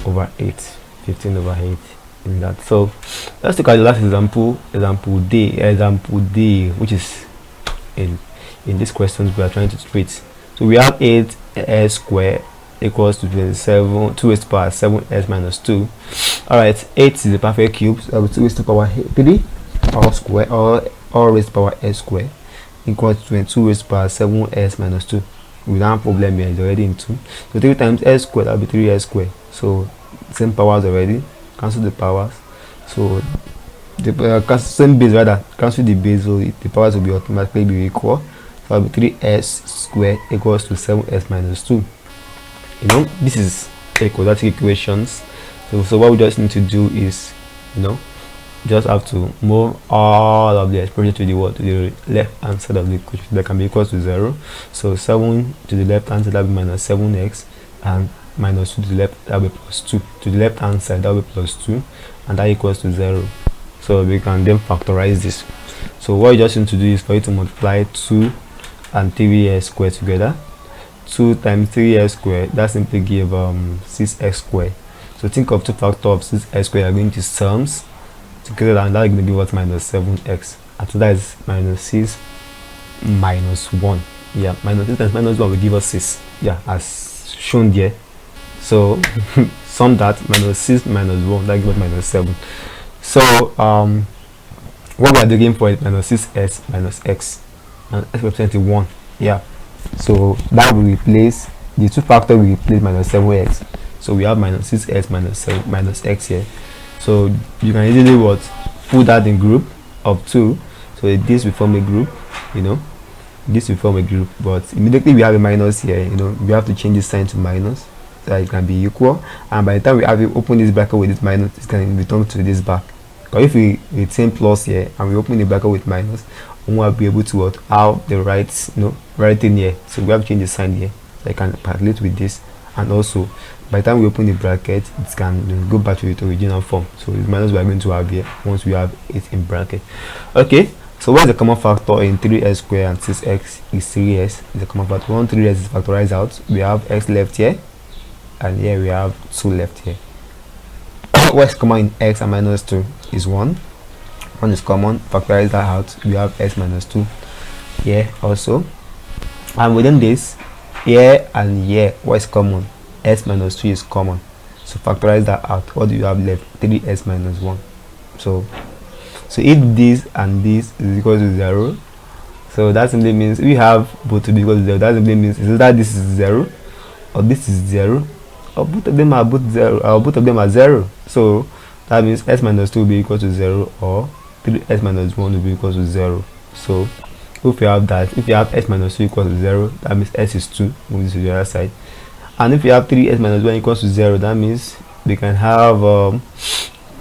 over 8. 15 over 8 in that. So let's look at the last example D, which is in these questions we are trying to treat. So we have 8s squared equals to 27, 2 raised to power 7s minus 2. Alright, 8 is a perfect cube, so 2 raised to power 3 all square, all raised to power s square equals to 22 raised to power 7s minus 2. Without problem here, it's already in 2. So 3 times s squared, that will be 3s squared. So same powers already, cancel the powers. So the same base, rather cancel the base, so the powers will be automatically be equal. So that will be 3s squared equals to 7s minus 2. This is a quadratic equations. So what we just need to do is just have to move all of the expression to the left hand side of the equation. That can be equal to 0. So 7 to the left hand side, that will be minus 7x, and minus 2 to the left, that will be plus 2. To the left hand side, that will be plus 2, and that equals to 0. So we can then factorize this. So what you just need to do is for you to multiply 2 and 3s squared together. 2 times 3s squared, that simply give 6x squared. So think of 2 factors of 6x squared are going to sums together, and that is going to give us minus 7x. And so that is minus 6 minus 1. Yeah, minus 6 times minus 1 will give us 6. Yeah, as shown here. So sum that, minus 6 minus 1, that gives us minus 7. So what we are doing for it, minus 6s minus x, and x represents 1. Yeah, so that will replace the 2 factor, will replace minus 7x. So we have minus 6s minus 7 minus x here. So you can easily put that in group of 2. So this will form a group, this will form a group, but immediately we have a minus here. We have to change this sign to minus so that it can be equal, and by the time we have to open this bracket with this minus, it can return to this back. But if we retain plus here and we open the bracket with minus, we will be able to have the right thing here. So we have to change the sign here so I can calculate with this, and also by the time we open the bracket, it can go back to its original form. So the minus we are going to have here once we have it in bracket. Okay, so what is the common factor in 3s squared and 6x is 3s. Is the common factor. 3s is factorized out. We have x left here, and here we have 2 left here. What is common in x and minus 2 is 1. 1 is common, factorize that out. We have x minus 2 here also, and within this, here and here, what is common? S minus 2 is common. So factorize that out. What do you have left? 3s minus 1. So if this and this is equal to 0, so that simply means we have both to be equal to 0. That simply means that this is 0, or this is 0, or both of them are 0, or both of them are 0. So that means s minus 2 will be equal to 0, or 3s minus 1 will be equal to 0. So if you have that, if you have s minus 2 equals to 0, that means s is 2, move this to the other side. And if you have 3s minus 1 equals to 0, that means we can have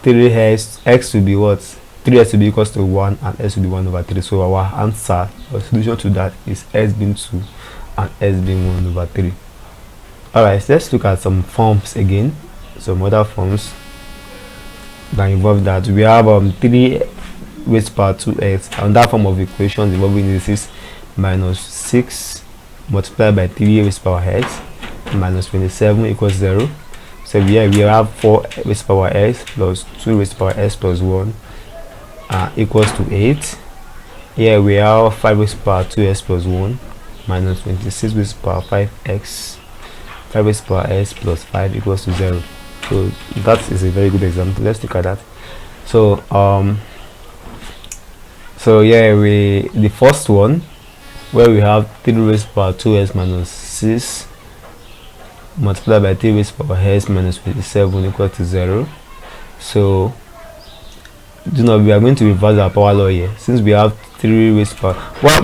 3s, x will be what? 3s will be equals to 1, and s will be 1 over 3. So our answer, or solution to that, is s being 2 and s being 1 over 3. Alright, let's look at some forms again, some other forms that involve that. We have 3 raised to power 2x, and that form of equations involving indices minus 6 multiplied by 3 raised to power x minus 27 equals 0. So here we have 4 raised to power x plus 2 raised to power x plus 1 equals to 8. Here we have 5 raised to power 2x plus 1 minus 26 raised to power 5x 5 raised to power s plus 5 equals to 0. So that is a very good example. Let's look at that. So yeah, the first one, where we have 3 raised to power 2s minus 6 multiplied by 3 raised to power s minus 27 equals to 0. So we are going to reverse our power law here. Since we have 3 raised to power,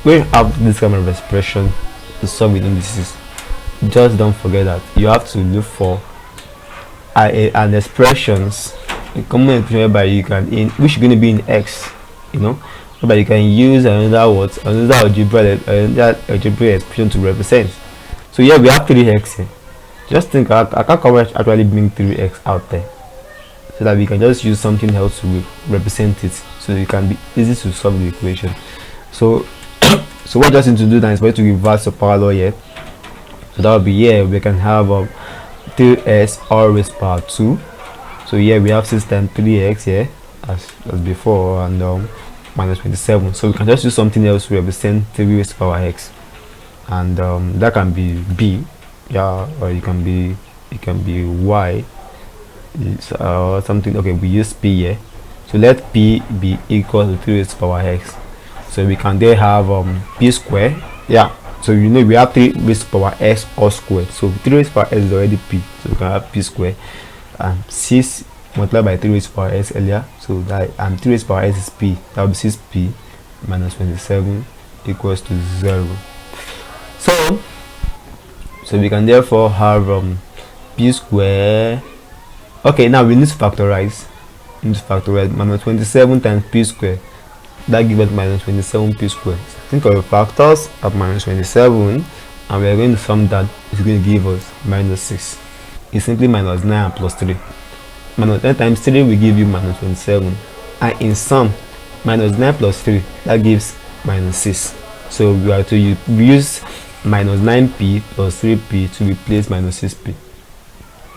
we have this kind of expression to solve with indices, just don't forget that you have to look for an expressions, a common expression whereby you can which is going to be in x, whereby you can use another algebraic expression to represent. So here we have 3x here. Just think, I can't actually bring 3x out there, so that we can just use something else to represent it, so it can be easy to solve the equation. So what you just need to do now is for you to reverse your power law here. So that will be, here we can have 3s all raised to power 2. So here we have 6 times 3x here as before, and minus 27. So we can just use something else to represent 3 raised to power x, and that can be b, or it can be y, something. Okay, we use p here. So let p be equal to 3 raised to power x. So we can there have p square. So we have 3 raised to power s all squared. So 3 raised to power s is already p, so we can have p square, and 6 multiplied by 3 raised to power s earlier. So that, and 3 raised to power s is p, that will be 6p minus 27 equals to 0. So we can therefore have p square. Okay, now we need to factorize. Minus 27 times p square, that gives us minus 27p square. Think of the factors of minus 27, and we are going to sum that. It's going to give us minus 6. It's simply minus 9 plus 3. Minus 9 times 3 will give you minus 27, and in sum, minus 9 plus 3, that gives minus 6. So we are to use minus 9p plus 3p to replace minus 6p.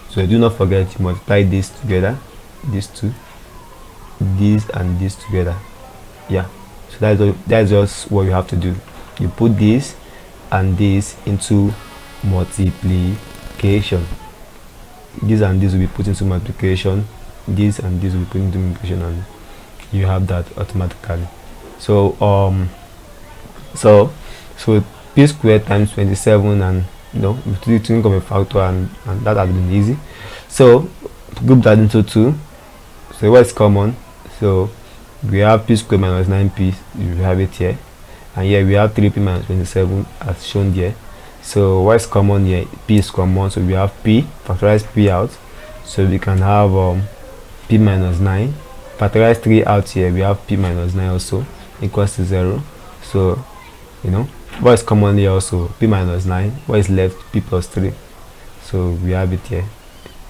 So do not forget to multiply this together, these two, this and this together. So that's just what you have to do. You put this and this into multiplication. This and this will be put into multiplication. This and this will be put into multiplication, and you have that automatically. So so p squared times 27, and we think of a factor, and that has been easy. So group that into 2. So what is common? So we have p squared minus 9p, you have it here, and here we have 3p minus 27 as shown here. So what is common here? P is common, so we have p, factorize p out, so we can have p minus 9, factorize 3 out here, we have p minus 9 also equals to 0. So what is common here also? P minus 9. What is left? P plus 3. So we have it here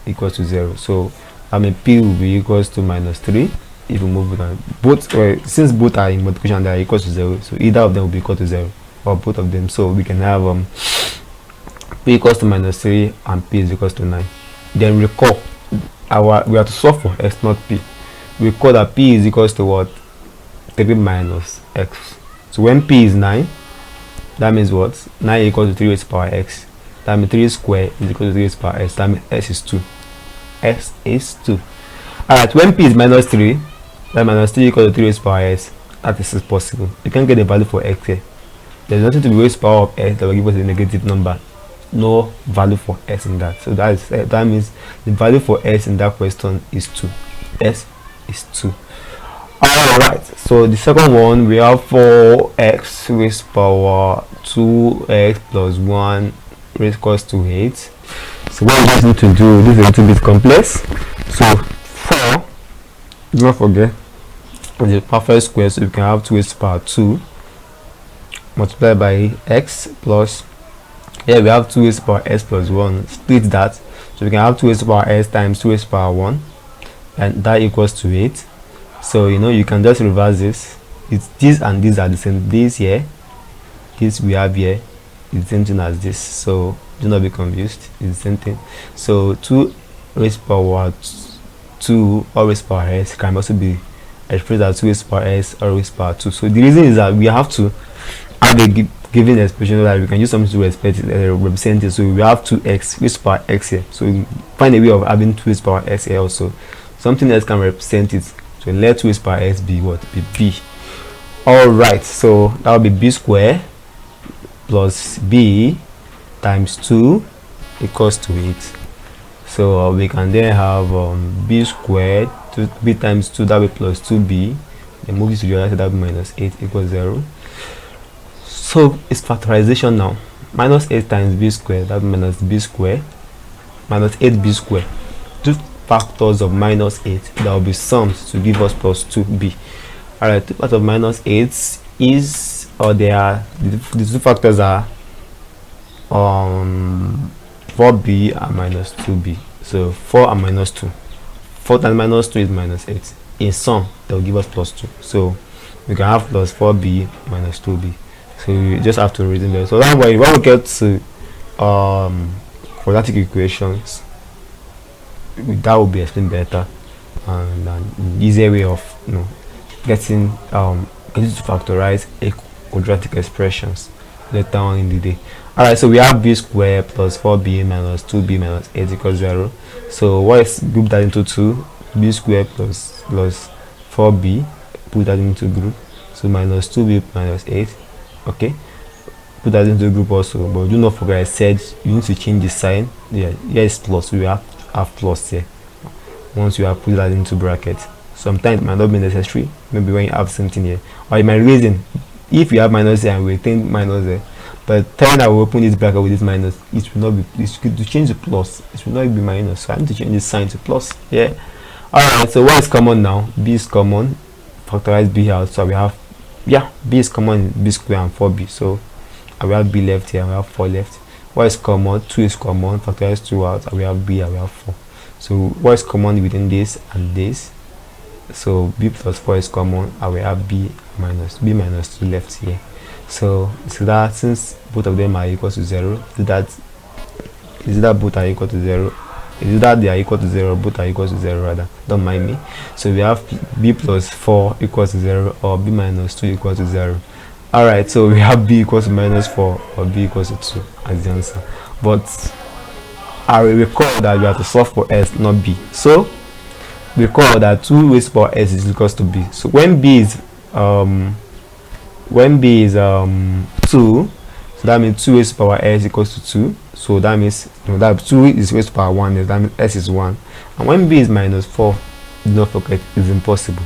equals to 0. So p will be equals to minus 3 if we move it on both. Since both are in multiplication, they are equal to 0, so either of them will be equal to 0, or both of them. So we can have p equals to minus 3 and p is equals to 9. Then recall we have to solve for x, not p. Recall that p is equals to what? 3 minus x. So when p is 9, that means what? 9 equals to 3 raised to power x. That means 3 square is equal to 3 raised to power s. That means s is 2. S is 2. Alright, when p is minus 3, that minus 3 equals to 3 raised to power s. That is possible. You can get the value for x here. There's nothing to be raised to power of s that will give us a negative number. No value for s in that. So that means the value for s in that question is 2. S is 2. Alright, so the second one, we have 4x raised to power 2x plus 1 raised equals to 8. So what we just need to do, this is a little bit complex. So 4, do not forget, the perfect square, so we can have 2 raised to power 2 multiplied by x plus, here we have 2 raised to power s plus 1, split that, so we can have 2 raised to power s times 2 raised to power 1, and that equals to 8. So you can just reverse this. It's this and these are the same. This here, this we have here is the same thing as this, so do not be confused, it's the same thing. So 2 raised to power 2 or raised to power s can also be expressed as 2 raised to power s or raised to power 2. So the reason is that we have to have a given expression so that we can use something to represent it. So we have 2x raised to power x here. So we find a way of having 2 raised to power s here also. Something else can represent it. So let 2 raised to power s be what? Be b. Alright, so that will be b squared plus b times 2 equals to 8. So we can then have b squared to b times 2, that will be plus 2b, then move it to the other side, that will be minus 8 equals 0. So it's factorization now. Minus 8 times b squared, that will be minus b squared, minus 8b squared. Two factors of minus 8 that will be summed to give us plus 2b. Alright, two parts of minus 8 is, or they are, the two factors are 4b and minus 2b. So 4 and minus 2. 4 times minus 2 is minus 8. In sum, that will give us plus 2. So we can have plus 4b minus 2b. So you just have to reason there. So that's why when we get to quadratic equations, that will be explained better and an easier way of getting to factorize quadratic expressions later on in the day. Alright, so we have b squared plus 4b minus 2b minus 8 equals 0. So what is group that into 2? B squared plus 4b, put that into group. So minus 2b minus 8. Okay, put that into group also, but do not forget I said you need to change the sign. Yeah, here is plus, we have plus here. Once you have put that into bracket, sometimes it might not be necessary, maybe when you have something here, or you might reason if you have minus here and we think minus there, but time I will open this bracket with this minus, it will not be, it's good to change the plus, it will not be minus, so I need to change the sign to plus. Yeah. Alright, so what is common now? B is common, factorize b out, so we have, yeah, b is common, b squared and 4b, so I will have b left here, I will have 4 left. What is common? 2 is common, factorize 2 out, I will have b, I will have 4. So what is common within this and this? So b plus 4 is common, I will have b minus 2 left here. So that since both of them are equal to 0, is that both are equal to 0? Is that they are equal to 0? Both are equal to 0 rather, don't mind me. So we have b plus 4 equals to 0 or b minus 2 equals to 0. Alright, so we have b equals to minus 4 or b equals to 2 as the answer. But I will recall that we have to solve for s, not b. So recall that 2 raised to power s is equals to b. So when b is 2, so that means 2 raised to power s equals to 2. So that means that 2 is raised to power 1, that means s is 1. And when b is minus 4, do not forget, it's impossible.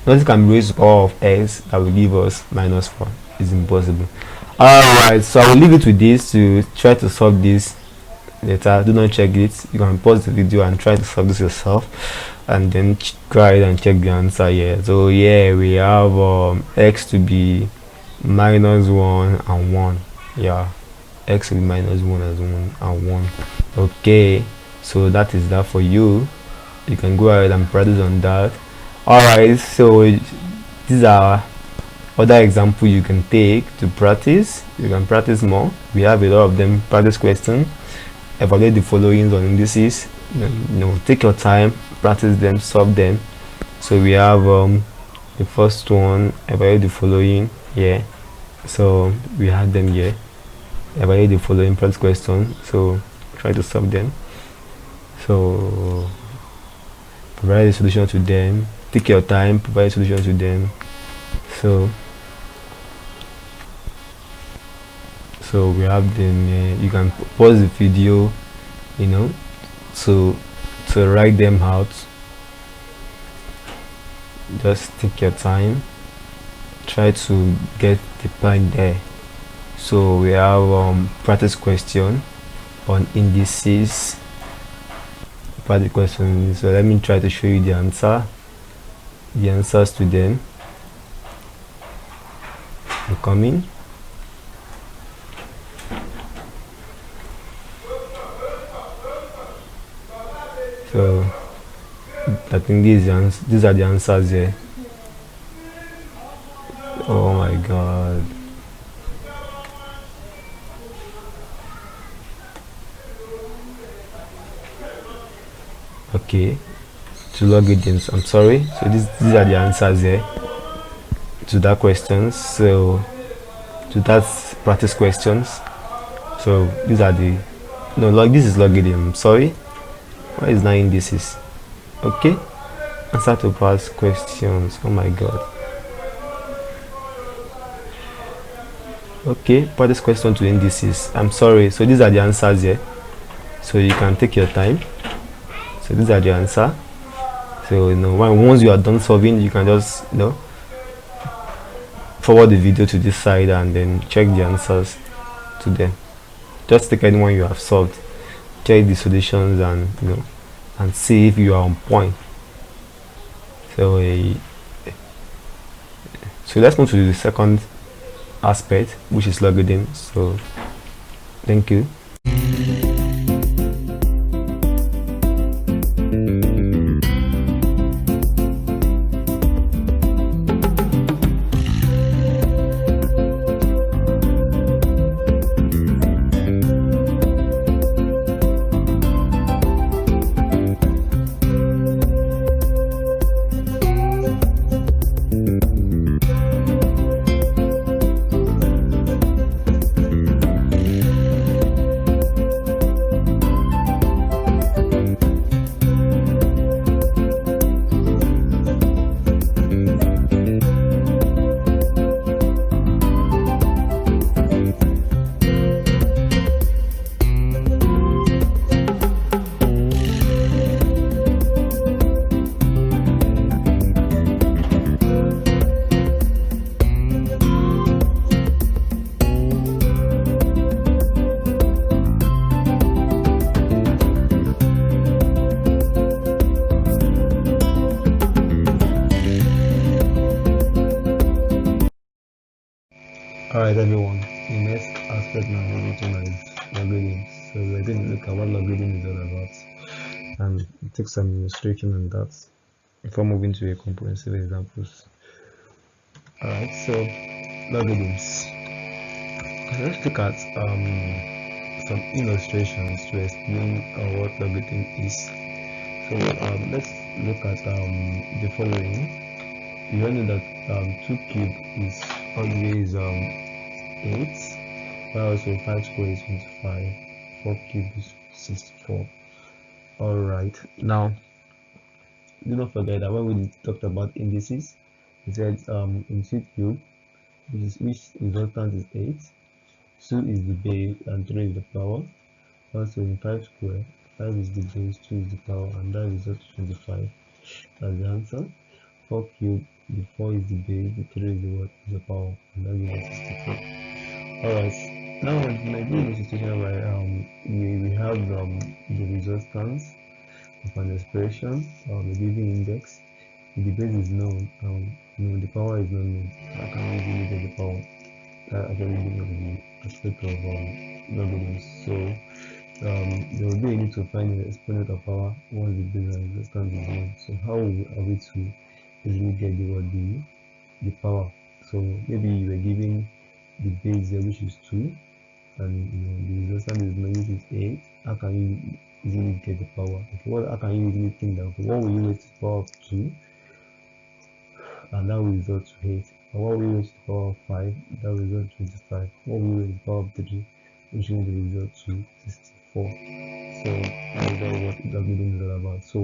Nothing can be raised to the power of s that will give us minus 4. It's impossible. Alright, so I will leave it with this to try to solve this later. Do not check it. You can pause the video and try to solve this yourself, and then go ahead and check the answer here. So yeah, we have x to be minus 1 and 1. Yeah, x will be minus 1 and 1. Okay, so that is that for you. You can go ahead and practice on that. Alright, so these are other examples you can take to practice. You can practice more. We have a lot of them. Practice questions, evaluate the followings on indices. Take your time, practice them, solve them. So we have the first one, evaluate the following. Yeah, so we had them here. Evaluate the following practice question, so try to solve them. So provide a solution to them. Take your time, provide a solution to them. So we have them here. You can pause the video, to write them out. Just take your time, try to get the point there. So we have practice question on indices. Practice question. So let me try to show you the answers to them. I'm coming. So I think these are the answers here. Oh my god. Okay, to logarithms. I'm sorry. So these are the answers here to that questions. So to that practice questions. So these are the no log. This is logarithm. I'm sorry. Why is not indices? Okay. Answer to past questions. Oh my god. Okay, practice question to indices. I'm sorry. So these are the answers here. So you can take your time. So these are the answer. So once you are done solving, you can just forward the video to this side and then check the answers to them. Just take anyone you have solved, check the solutions, and and see if you are on point. So so let's move to the second aspect, which is logarithm. So thank you. Alright everyone, the next aspect now we're going to know is logarithms. So we're going to look at what logarithm is all about and take some illustration on that before moving to a comprehensive examples. Alright, so logarithms. Let's look at some illustrations to explain what logarithm is. So let's look at the following. You all know that 2 cube is always 8, while also 5 square is 25, 4 cube is 64. Alright, now do not forget that when we talked about indices, we said in 2 cube, which resultant is 8, 2 is the base and 3 is the power. Also in 5 square, 5 is the base, 2 is the power, and that results to 25. That's the answer. 4 cube, the 4 is the base, the 3 is the what is the power, and that gives us 64. Alright, now in the situation where we have the resultants of an expression or the given index. The base is known, the power is not known. How can we really get the power? That actually gives the aspect of logarithms. So there will be a need to find the exponent of power once the base and resistance is known. So how are we to easily get the power? So maybe you were given the base there, which is 2, and the resistance is known, which is 8. How can you easily get the power? Okay, how can you easily think that what will you raise to the power of 2, and that will result to 8? Or what will you raise to the power of 5? That will result to 25. What will you raise to the power of 3? Which will result to 64. So that is what logarithm is all about. So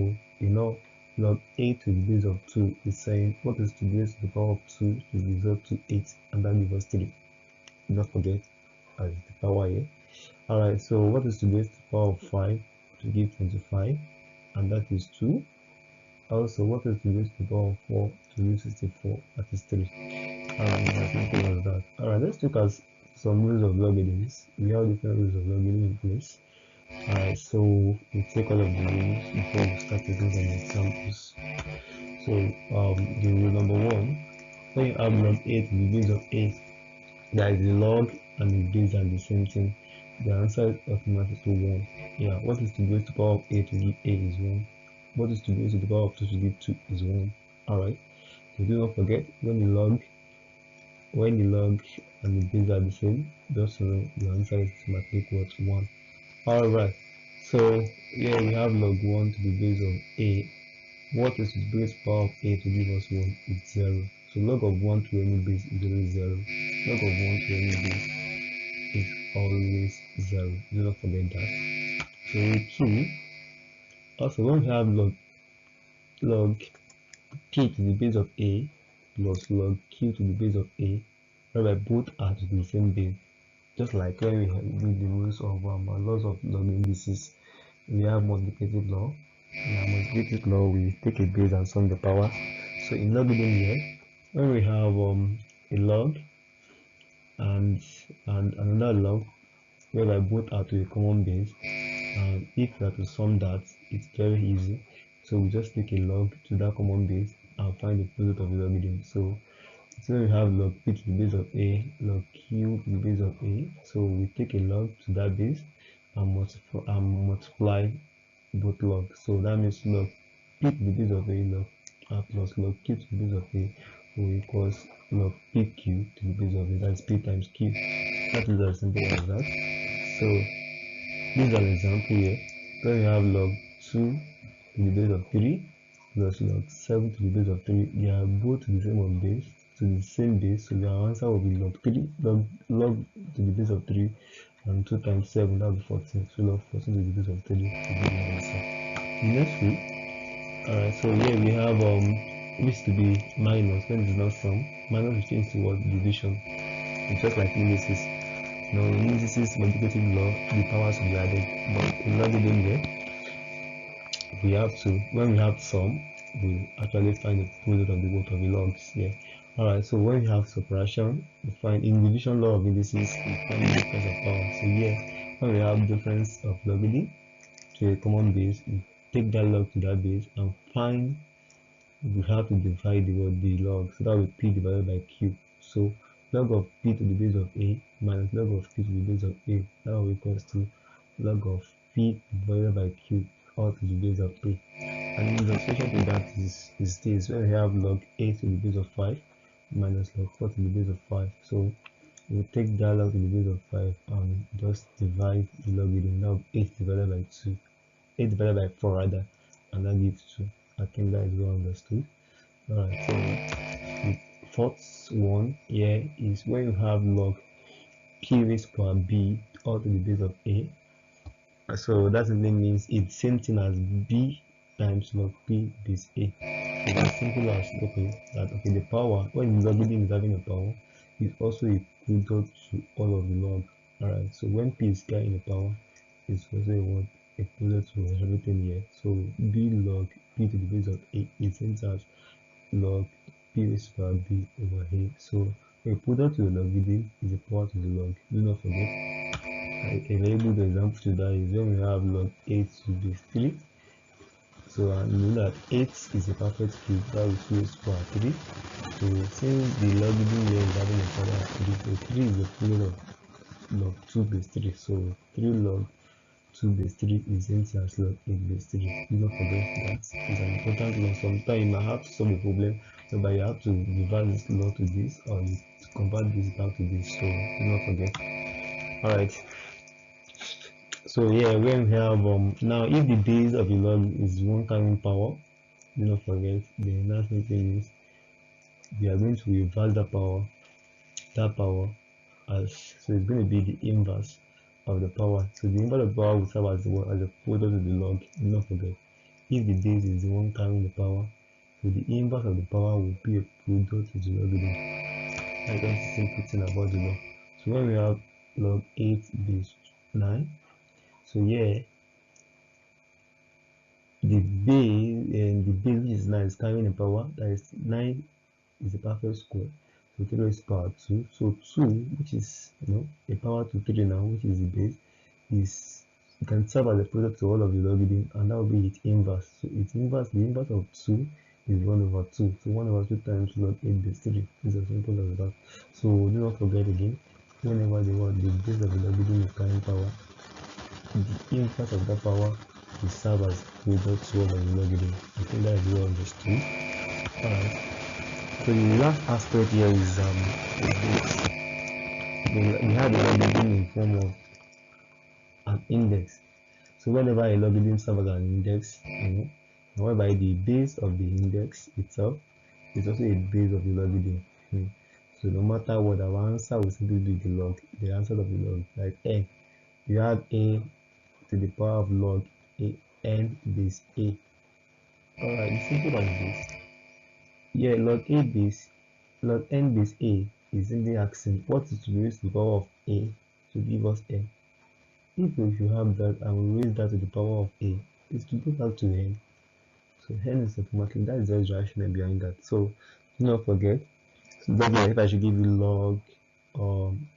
log 8 to the base of 2 is saying what is to the base to the power of 2 will result to 8, and that gives us 3. Do not forget as the power here. Alright, so what is to the base to the power of 5 to give 25, and that is 2. Also, what is to the base to the power of 4 to give 64, that is 3. As simple as that. Alright, let's look at some rules of logarithms. We have different rules of logarithm in place. Alright, so we take all of the rules before we start taking some examples. So the rule number 1, when you have log 8 to the base of 8, that is the log and the base are the same thing. The answer is automatically 1. Yeah, what is to the base to the power of 8 to give 8 is 1. What is to the base to the power of 2 to give 2 is 1. Alright, so do not forget when the log and the base are the same, just know the answer is automatically equal to 1. Alright, so here we have log 1 to the base of a, what is the base power of a to give us 1? It's 0. So log of 1 to any base is always 0. Log of 1 to any base is always 0. Do not forget that. So with 2, also when we have log p to the base of a plus log q to the base of a, whereby both are to the same base, just like when we read the rules of laws of log indices, we have multiplicative law. In our multiplicative law, we take a base and sum the powers. So in logarithm here, when we have a log and another log, whereby both are to a common base, and if we are to sum that, it's very easy. So we just take a log to that common base and find the product of the logarithm. So we have log p to the base of a, log q to the base of a. So we take a log to that base and multiply both logs. So that means log p to the base of a log plus log q to the base of a will equals log pq to the base of a. That's p times q. That is as simple as that. So this is an example here where we have log 2 to the base of 3 plus log 7 to the base of 3. They are both to the same base, so our answer will be log 3 log to the base of 3 and 2 times 7, that will be 14. So log 14 to the base of 3 will be the answer. Next week, alright, so here we have which to be minus when it is not sum. Minus will change to what? Division. It's just like indices. Now in indices multiplicative law, the powers will be added, but in logarithm here, we have to, when we have sum, we actually find the product of the both of the logs here. Alright, so when we have subtraction, we find in division law of indices, we find the difference of power. So here, when we have difference of logarithm to a common base, we take that log to that base and find, we have to divide the log, so that will be p divided by q. So log of p to the base of a minus log of q to the base of a, that will equals to log of p divided by q all to the base of a. And the illustration to that is this, where we have log a to the base of 5 minus log 4 to the base of 5. So we'll take that log to the base of 5 and just divide the logarithm. Now 8 divided by 2, 8 divided by 4 rather, and that gives 2. I think that is well understood. Alright, so the fourth one here is when you have log p raised power b all to the base of a. So that simply means it's same thing as b times log p base a. So as simple as the power, when the logarithm is having a power, is also a product to all of the log. Alright, so when p is carrying a power, it's also a product to everything here. So b log p to the base of a is same as log p raised power b over a. So a product to the logarithm is a power to the log. Do not forget. A very good example to that is when we have log 8 to base 3. So I know that 8 is a perfect cube, that will 2 raised to power 3. So since the logarithm here is having a power of 3, so 3 is the product of log 2 base 3. So 3 log 2 base 3 is same thing as log 8 base 3. Do not forget that is an important law. Sometimes you might have to solve a problem whereby you have to revert this law to this, or you convert this back to this. So do not forget. Alright. So yeah, when we have now if the base of the log is one carrying power, do not forget the last thing is we are going to reverse that power as, so it's going to be the inverse of the power. So the inverse of the power will serve as the product of the log. Do not forget, if the base is the one carrying the power, so the inverse of the power will be a product of the logarithm. That's the simple thing about the law. So when we have log 8 base 9, so yeah, the base which is 9 is carrying a power, that is 9 is a perfect square, so 3 raised to power 2. So 2, which is a power to 3 now, which is the base, is you can serve as a product to all of the logarithm, and that will be its inverse. So its inverse, the inverse of 2 is 1 over 2. So 1 over 2 times log 8 base 3 is as simple as that. So do not forget again, whenever the base of the logarithm is carrying power, the inverse of that power will serve as product to all of the logarithm. I think that is well understood. Alright. So the last aspect here is we have a logarithm in form of an index. So whenever a logarithm serves as an index, whereby the base of the index itself is also a base of the logarithm. So no matter what, our answer will simply be the answer of the log. Like n, you have a to the power of log a n base a. Alright, it's simple as this. Yeah, log n base a is simply asking what is raised to the power of a to give us n. If we should have that and we raise that to the power of a, it's to go back to n. So n is automatically, that is the rationale behind that. So do not forget. So that's like if I should give you log,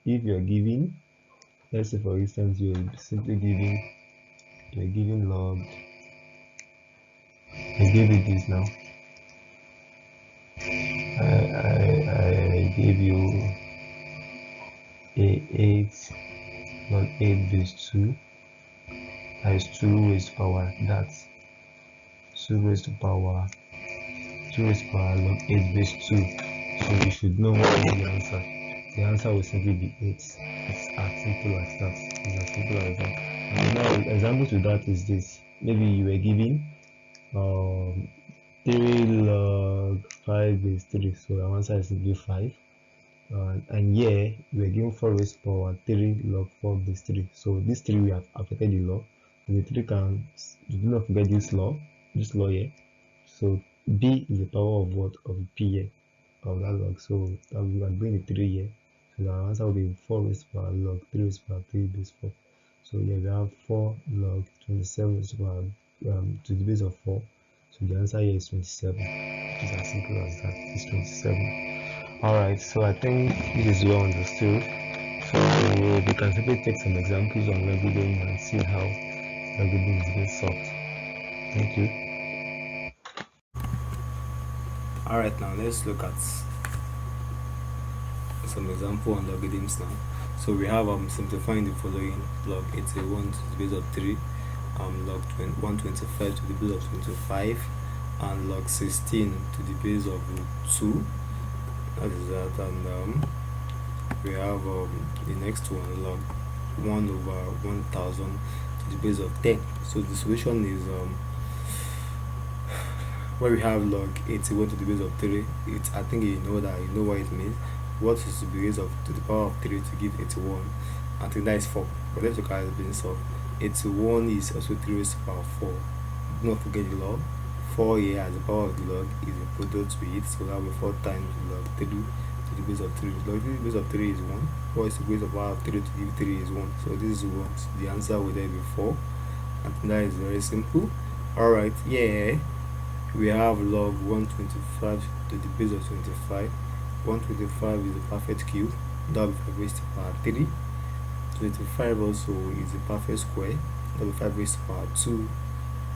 if you're giving, let's say for instance you're giving log, I gave you this now. I gave you a 8 log 8 base 2, that is 2 raised to power, that's 2 raised to power log 8 base 2. So you should know what is the answer. The answer will simply be 8. It's as simple as that. It's as simple as that. And now example to that is this. Maybe you were giving 3 log 5 base 3, so our answer is simply 5. And here we are given 4 raised to power 3 log 4 base 3. So this 3 we have affected the law. And the 3 can, do not forget this law here. So b is the power of what? Of p here, of that log. So we can bring the 3 here. So our answer will be 4 raised to power log 3 raised to power 3 base 4. So here we have 4 log 27 raised to power to the base of 4. So the answer here is 27. It's as simple as that. It's 27. Alright, so I think this is well understood. So we can simply take some examples on logarithm and see how logarithm is being solved. Thank you. Alright, now let's look at some example on logarithms now. So we have simplifying the following: log 81 to the base of 3, log 125 to the base of 25, and log 16 to the base of root 2. That is that. And we have the next one, log 1 over 1000 to the base of 10. So the solution is where we have log 81 to the base of 3. I think you know what it means. What is the base of to the power of 3 to give 81? I think that is 4. But let's look at it being solved. 81 is also 3 raised to the power of 4. Do not forget the log. 4 here as the power of the log is a product to it, so that will be 4 times log 3 to the base of 3. Log 3 to the base of 3 is 1. 4 is the base of power of 3 to give 3 is 1. So this is what the answer will then be 4. And that is very simple. Alright, yeah. We have log 125 to the base of 25. 125 is a perfect cube. That will be 5 raised to power 3. 25 also is a perfect square. That will be 5 raised to power 2.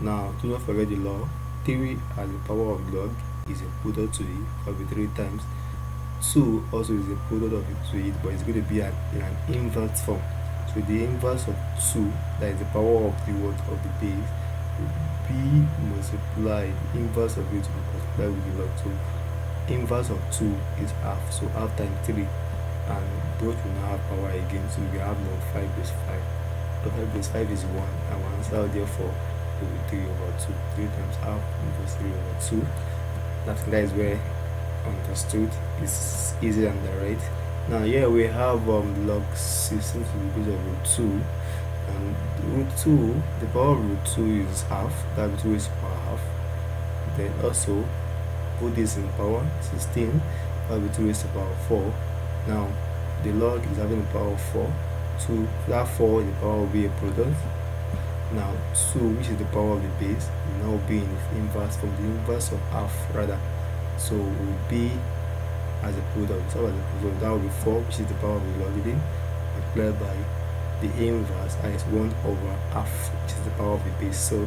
Now, do not forget the law. 3 as the power of log is a product to it, that will be 3 times. 2 also is a product of it to it, but it's going to be in an inverse form. So the inverse of 2, that is the power of the word of the base, will be multiplied. Inverse of it will be multiplied with the log 2. Inverse of 2 is half, so half times 3, and both will now have power again, so we have log 5 base 5. Log 5 base 5 is 1, and our answer therefore will be 3 over 2. 3 times half equals 3 over 2. That is very understood. It's easy and direct. Now here we have log 16 to the base of root 2, and root 2, the power of root 2 is half, that will be 2 raised to power half. Then also put this in power 16, that will be 2 raised to power 4. Now the log is having the power of 4. 2, that 4 the power will be a product. Now 2, which is the power of the base, will now be in the inverse, from the inverse of half rather. So will be as a product. So as a product, that will be 4, which is the power of the logarithm, multiplied by the inverse, and it's 1 over half, which is the power of the base. So,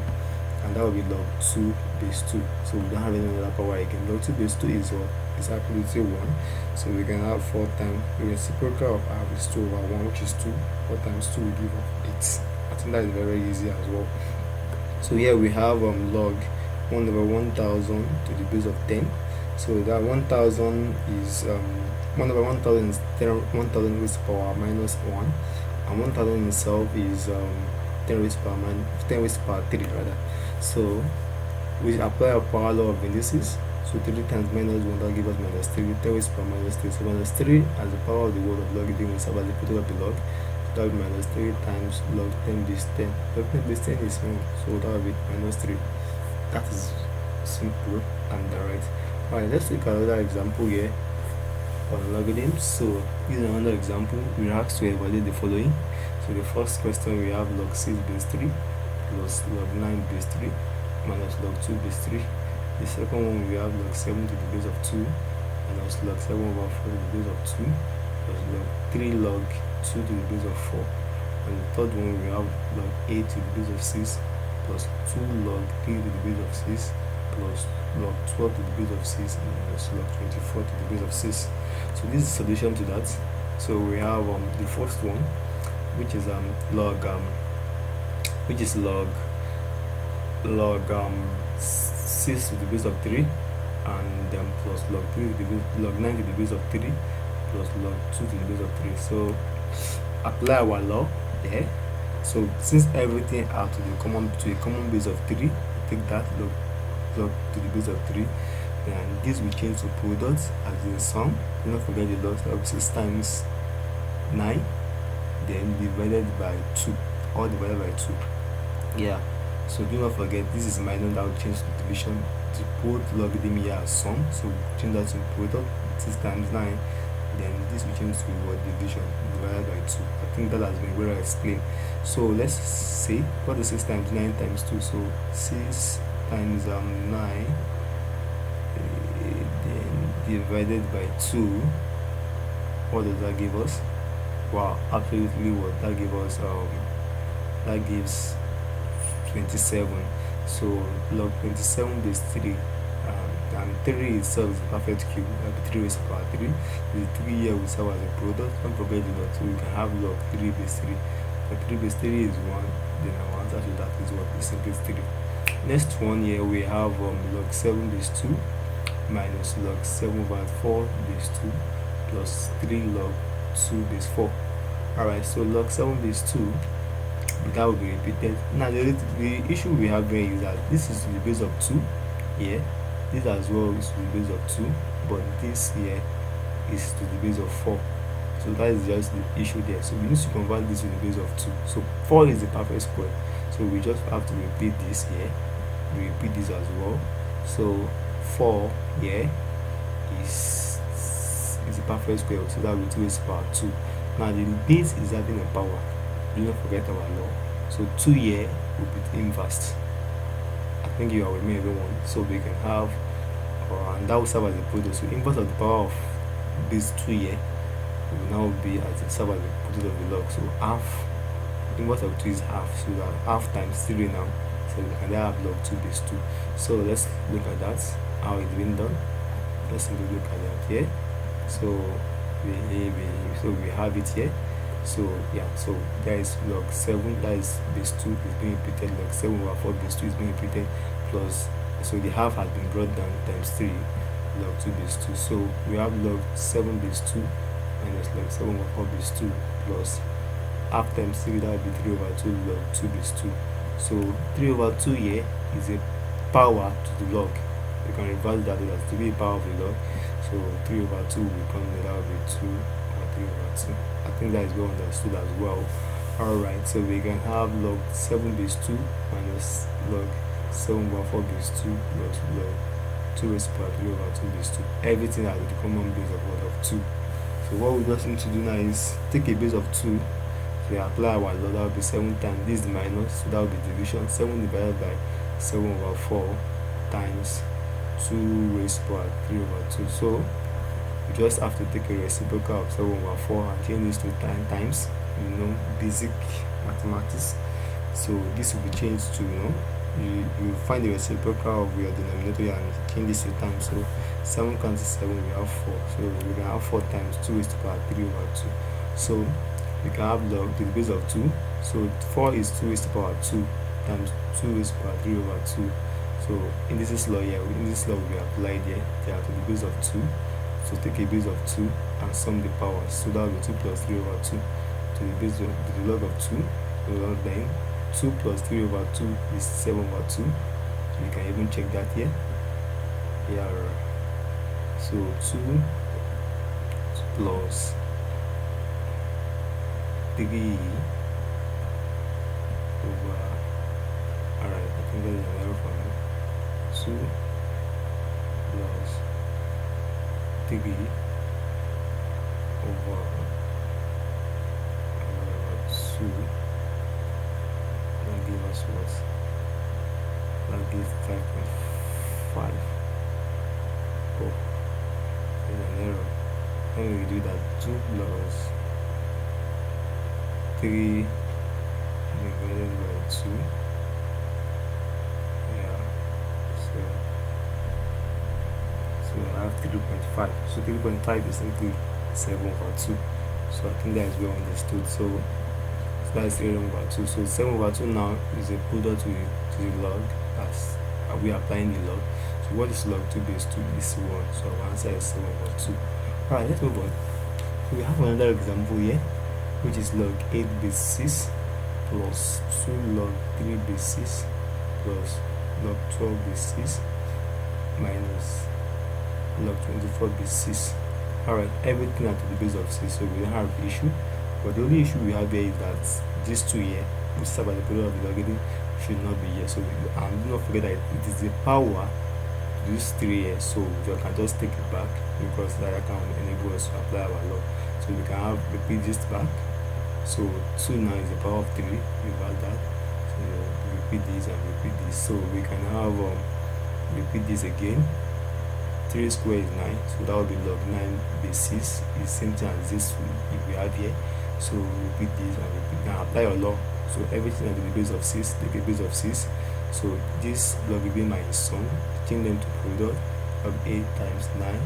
and that will be log 2 base 2. So we don't have any other power again. Log 2 base 2 is what? Is absolutely 1. So we can have 4 times the reciprocal of half is 2 over 1, which is 2. 4 times 2 will give us 8. I think that is very easy as well. So here we have log 1 over 1000 to the base of 10. So that 1000 is 1 over 1000 is 1000 raised to power minus 1, and 1000 itself is 10 raised to power 3 rather. So We apply our power law of indices. So 3 times minus 1, that gives us minus 3. 3 raised to power minus 3. So minus 3 as the power of the word of logarithm will serve as the product of the log. So that will be minus 3 times log 10 base 10. Log 10 base 10 is wrong, so that will be minus 3. That is simple and direct. Alright, let's take another example here on logarithms. So using another example, we are asked to evaluate the following. So the first question, we have log 6 base 3 plus log 9 base 3 minus log 2 base 3. The second one, we have log 7 to the base of 2 minus log 7 over 4 to the base of 2 plus log 3 log 2 to the base of 4. And the third one, we have log 8 to the base of 6 plus 2 log 3 to the base of 6 plus log 12 to the base of 6 and minus log 24 to the base of 6. So this is the solution to that. So we have the first one, which is log 6 to the base of 3 and plus log 3 to the base, log 9 to the base of 3 plus log 2 to the base of 3. So apply our law there. So since everything are to a common base of 3, we take that log to the base of 3, and this will change to products as in sum. Do not forget the logs. That will be 6 times 9 then divided by 2, or divided by 2. Yeah, so do not forget this is minus, that will change to division. To put logarithm here as sum, so we change that to product. 6 times 9, then this will change to what? Division, divided by 2. I think that has been well explained. So let's say what is 6 times 9 times 2. So 6 times 9 then divided by 2. What does that give us? Wow, absolutely what that gives us, that gives 27. So log 27 base 3, and 3 itself is a perfect cube. That will be 3 raised to power 3. The 3 here will serve as a product. Don't forget the log, so we can have log 3 base 3. The 3 base 3 is 1, then our answer to that is what? Is simply 3. Next one here, we have log 7 base 2 minus log 7 over 4 base 2 plus 3 log 2 base 4. Alright, so log 7 base 2, that will be repeated. Now the issue we have here is that this is to the base of 2 here, this as well is to the base of 2, but this here is to the base of 4. So that is just the issue there. So we need to convert this to the base of 2. So 4 is the perfect square, so we just have to repeat this here. We repeat this as well. So 4 here is the perfect square, so that will be 2 raised to power 2. Now the base is having a power. Do not forget our law. So 2 here will be inverse. I think you are with me, everyone. So we can have, and that will serve as a product. So inverse of the power of base 2 here will now be as a serve as the product of the log. So half, inverse of 2 is half. So that half times 3 now. So we can have log 2 base 2. So let's look at that, how it's been done. Let's simply look at that here. So we have it here. So yeah, so there is log 7, that is base 2 is being repeated. Log 7 over 4 base 2 is being repeated, plus, so the half has been brought down, times 3 log 2 base 2. So we have log 7 base 2 minus log 7 over 4 base 2 plus half times 3, that will be 3 over 2 log 2 base 2. So 3 over 2 here is a power to the log. You can reverse that as to be a power of the log. So 3 over 2 will come, that will be 2 over 3 over 2. I think that is well understood as well. Alright, so we can have log 7 base 2 minus log 7 over 4 base 2 plus log 2 raised to power 3 over 2 base 2. Everything has the common base of what? Of 2. So what we just need to do now is take a base of 2. So we apply our law, that will be 7 times this is minus, so that will be division. 7 divided by 7 over 4 times 2 raised to power 3 over 2. So you just have to take a reciprocal of 7 over 4 and change this to 10 times, basic mathematics. So this will be changed to, you find the reciprocal of your denominator and change this to times. So 7 cancels 7, we have 4. So we can have 4 times 2 raised to power 3 over 2. So we can have log to the base of 2. So 4 is 2 raised to power 2 times 2 raised to power 3 over 2. So in this law here, in this law we applied here, they are to the base of 2. So take a base of 2 and sum the powers. So that will be 2 plus 3 over 2 to the base of the log of 2. So then 2 plus 3 over 2 is 7 over 2. we can even check that here. Yeah, so 2 plus 3 over, alright, I think there's an error for me. 2 plus 3 over 2, that gives us what? That gives 5.5. Oh, there's an error. When we do that, 2 plus 3 divided by 2, yeah, so I have 3.5, so 3.5 is simply 7 over 2, so I think that is well understood. So that is 7 over 2, so 7 over 2 now is a product to the log, as we are applying the log. So what is log 2 base 2 is 1, so our answer is 7 over 2. Alright, let's move on. We have another example here, which is log 8 base 6 plus 2 log 3 base 6 plus log 12 base 6 minus log 24 base 6. Alright, everything at the base of 6, so we don't have issue. But the only issue we have here is that these two here, which is about the product of the logarithm, should not be here. So do not forget that it is the power to these 3 here, so we can just take it back, because that can enable us to apply our law. So we can repeat this back. So 2 now is the power of 3, without that. So repeat this and repeat this. So we can have repeat this again. 3 squared is 9, so that will be log 9 base 6 is same thing as this we have here. So repeat this and repeat, and apply your law. So everything at the base of 6, the base of 6. So this logarithm minus sum, change them to product of 8 times 9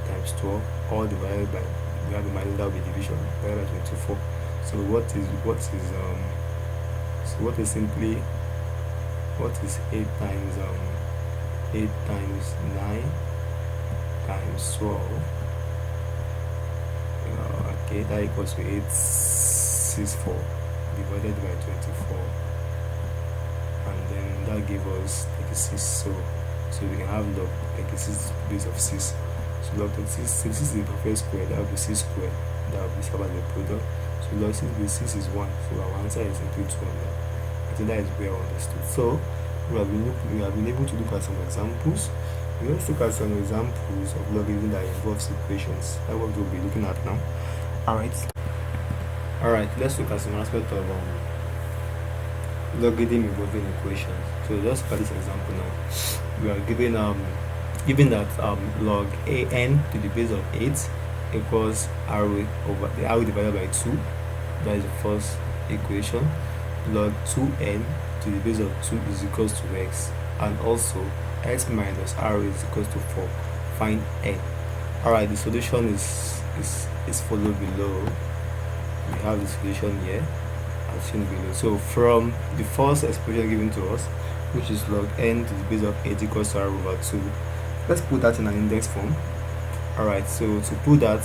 times 12, all divided by, we have a minus, that will be division, divided by 24. So what is simply, what is 8 times 9 times 12? Okay, that equals to 864 divided by 24, and then that gives us 36. So we can have log 36 base of 6. So log 36 is the perfect square, that will be 6 squared, that will be about the product. So log 6 base 6 is 1, so our answer is simply 200. I think that is well understood. So we have been able to look at some examples. Let's look at some examples of logarithm that involves equations. That's what we'll be looking at now. Alright, let's look at some aspect of logarithm involving equations. So let's look at this example now. We are given that log an to the base of 8 equals r over the r divided by 2. That is the first equation. Log 2n to the base of 2 is equals to x, and also x minus r is equals to 4. Find n. Alright, the solution is followed below. We have the solution here as shown below. So from the first expression given to us, which is log n to the base of 8 equals to r over 2, let's put that in an index form. Alright, so to put that,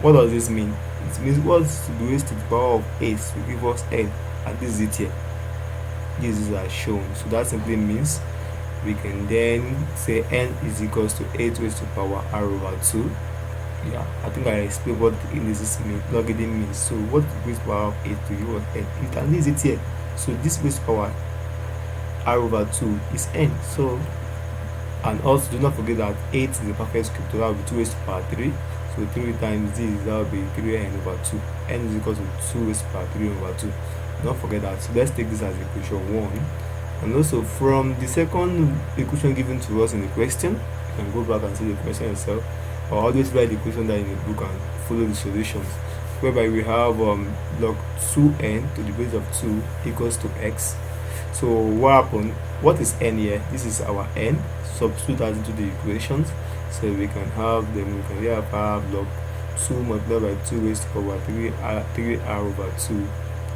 what does this mean? It means what's the raised to the power of 8 to give us n, and this is it here. This is as shown. So that simply means we can then say n is equals to 8 raised to the power r over 2. Yeah, I think I explained what indices mean, logarithm means. So what raised to the power of 8 to give us n? It and this is it here. So this raised to the power r over 2 is n. So, and also do not forget that 8 is the perfect script, so that will be 2 raised to the power 3. So 3 times this, that will be 3n over 2. N is equal to 2 raised to the power 3 over 2. Don't forget that. So let's take this as equation 1. And also from the second equation given to us in the question, you can go back and see the question itself, or always write the equation that in the book and follow the solutions, whereby we have log 2n to the base of 2 equals to x. So what happened? What is n here? This is our n. Substitute that into the equations, so we can have them. We can have log 2 multiplied by 2 raised to the power 3r over 2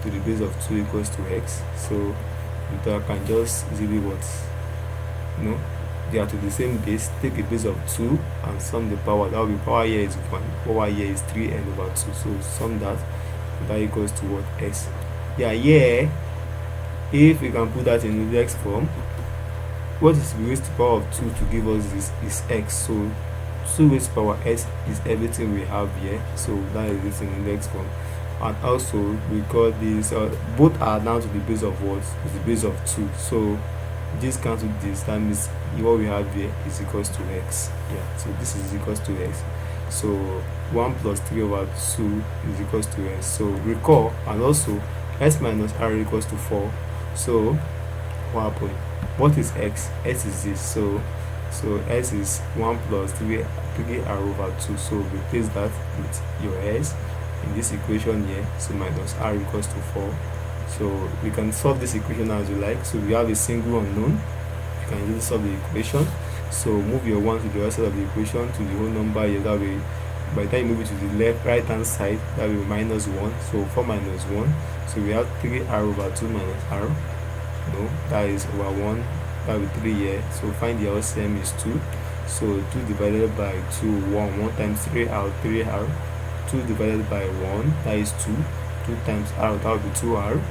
to the base of 2 equals to x. So that can just easily they are to the same base. Take a base of 2 and sum the power. That will be power here is 1, power here is 3n over 2. So sum that equals to what? X. Yeah, if we can put that in index form, what is raised to the power of 2 to give us this is x. So 2 raised to the power x is everything we have here, so that is this in index form. And also we got this both are down to the base of what is the base of 2, so this cancel this, that means what we have here is equals to x. Yeah, so this is equals to x. So 1 plus 3 over 2 is equals to x. So recall, and also s minus r equals to 4. So what happened? What is x? S is this. So s is 1 plus 3r over 2. So replace that with your s in this equation here. So minus r equals to 4. So we can solve this equation as you like. So we have a single unknown. You can easily solve the equation. So move your 1 to the other side of the equation to the whole number here. That way, by the time you move it to the left right hand side, that will be minus 1. So 4 minus 1. So we have 3r over 2 minus r. No, that is over 1. That will be 3 here. So find the LCM is 2. So 2 divided by 2, 1. 1 times 3r, 3r. 2 divided by 1, that is 2. 2 times r, that will be 2r.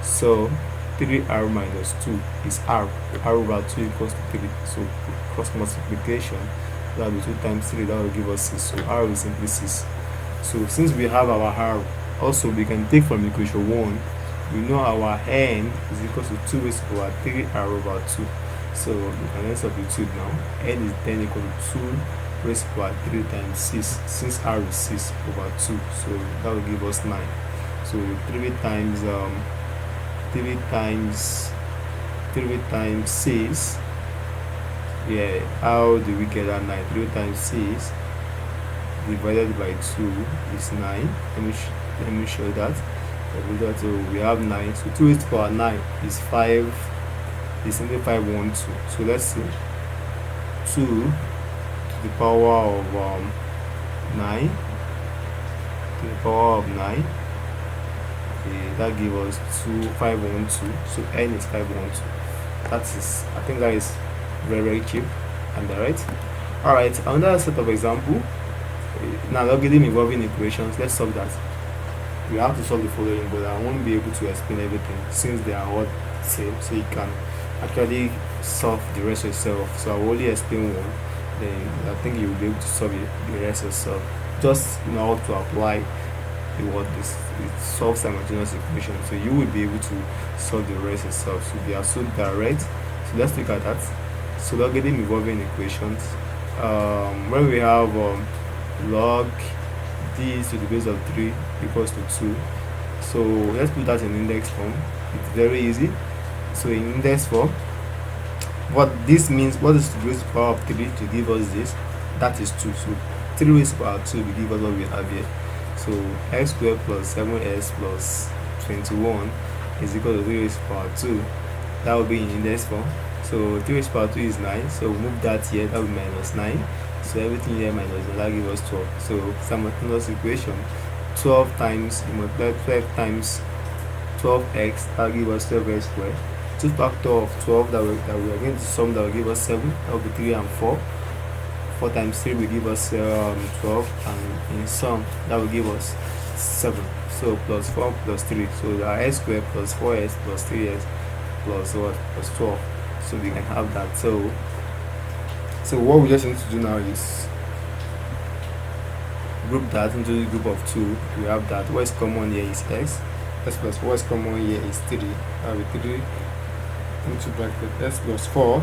So 3r minus 2 is r. R over 2 equals to 3. So cross multiplication, that will be 2 times 3, that will give us 6. So r is simply 6. So since we have our r, also we can take from equation 1, we know our n is equal to 2 raised to power 3r over 2. So we can then substitute now. N is then equal to 2 raised to power 3 times 6, since r is 6 over 2. So that will give us 9. So 3 times 6. Yeah, how do we get that 9? 3 times 6 divided by 2 is 9. Let me show that. So we have 9. So 2 raised to power 9 is 5. Is simply 512. So let's see. 2 to the power of 9 to the power of 9. That gives us 512. So n is 512. That is, I think that is very cheap and right. Alright, another set of example. Now logarithm involving equations. Let's solve that. We have to solve the following, but I won't be able to explain everything since they are all same, so you can actually solve the rest yourself. So I will only explain one, then I think you will be able to solve the rest yourself. Just know how to apply this solve simultaneous equation, so you will be able to solve the rest yourself. So they are so direct. So let's look at that. So logarithm involving equations. When we have log d to the base of 3 equals to 2. So let's put that in index form. It's very easy. So in index form, what this means, what is the raised to the power of 3 to give us this? That is 2. So 3 raised to the power of 2 will give us what we have here. So x squared plus 7s plus 21 is equal to 3 raised to the power 2. That will be in index form. So 3 raised to the power 2 is 9. So we'll move that here. That will be minus 9. So everything here minus 9, that gives us 12. So simultaneous equation, 12 times, you multiply 12 times 12x, that will give us 12x squared. 2 factor of 12 that we are going to sum, that will give us 7. That will be 3 and 4. 4 times 3 will give us 12, and in sum that will give us 7. So plus 4 plus 3. So our x squared plus 4x plus 3x plus what? Plus 12. So we can have that. So what we just need to do now is group that into the group of 2. We have that. What is common here is x. S plus 4 is common here is 3. That will be 3 into bracket s plus 4.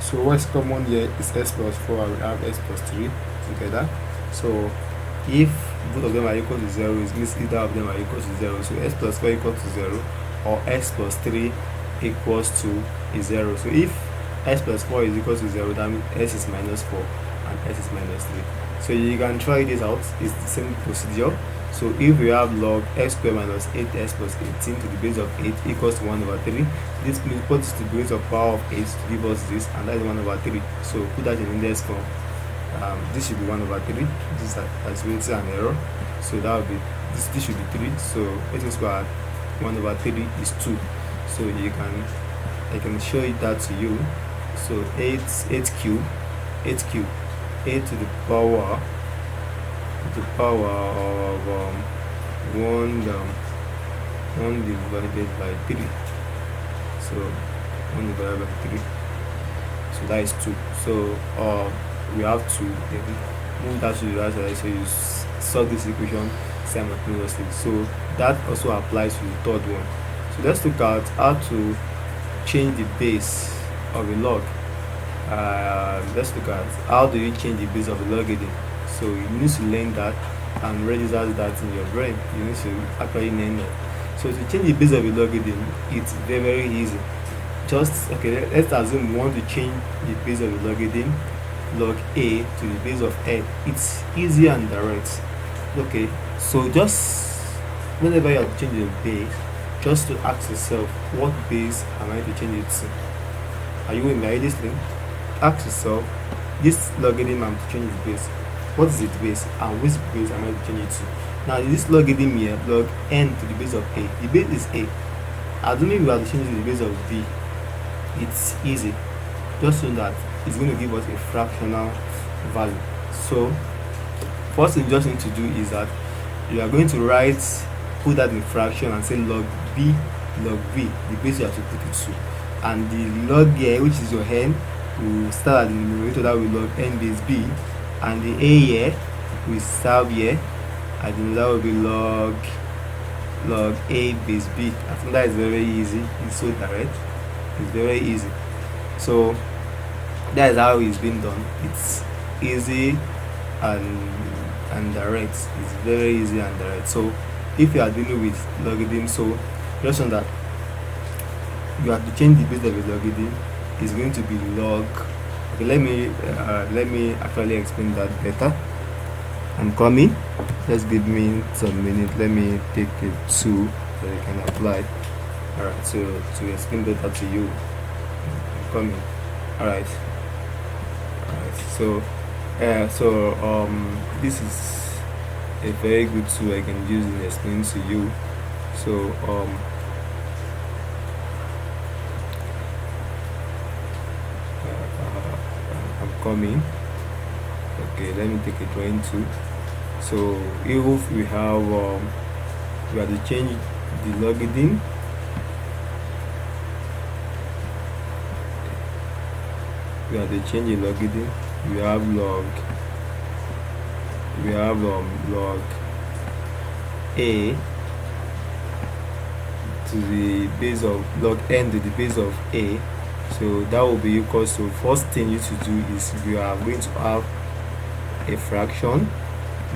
So what is common here is s plus 4. I will have s plus 3 together. So if both of them are equal to 0, it means either of them are equal to 0. So s plus 4 equals to 0, or s plus 3 equals to 0. So if s plus 4 is equal to 0, that means s is minus 4 and s is minus 3. So you can try this out. It's the same procedure. So if we have log x squared minus 8s plus 18 to the base of 8 equals to 1 over 3, this means what is the base of power of 8 to give us this, and that is 1 over 3. So put that in index form. This should be 1 over 3. This is possibility and error. So that will be this should be 3. So 8 squared 1 over 3 is 2. So I can show it that to you. So 8 cube 8 to the power of 1 divided by 3. So 1 divided by 3. so that is 2. So we have to move that to the right side, so you solve this equation simultaneously. So that also applies to the third one. So let's look at how to change the base of a log. Let's look at how do you change the base of a logarithm. So you need to learn that and register that in your brain. You need to actually learn that. So to change the base of a logarithm, it's very, very easy. Just let's assume we want to change the base of a logarithm, log a to the base of n. It's easy and direct. Okay, so just whenever you are changing the base, just to ask yourself, what base am I to change it to? Are you in my listening? Ask yourself, this logarithm I'm to change its base, what is its base and which base am I to change it to? Now this logarithm here, log n to the base of a, the base is a. Assuming we have to change it to the base of b, it's easy, just so that it's going to give us a fractional value. So first thing you just need to do is that you are going to put that in fraction and say log b log v, the base you have to put it to, and the log here, which is your n, will start at the numerator, that will log n base b, and the a here will serve here, and that will be log a base b. I think that is very easy. It's so direct, it's very easy. So that is how it's been done. It's easy and direct. It's very easy and direct. So if you are dealing with logarithm, so just on that you have to change the base of a logarithm. Is going to be log. Okay, let me actually explain that better. I'm coming. Just give me some minutes. Let me take it 2 so you can apply. Alright, so to explain better to you, I'm coming. Alright, so this is a very good tool I can use in explaining to you. So I'm coming. Okay, let me take a drawing too. So if we have to change the logarithm, we have to change the logarithm. We have log a to the base of log n to the base of a. So that will be equal to, first thing you need to do is you are going to have a fraction.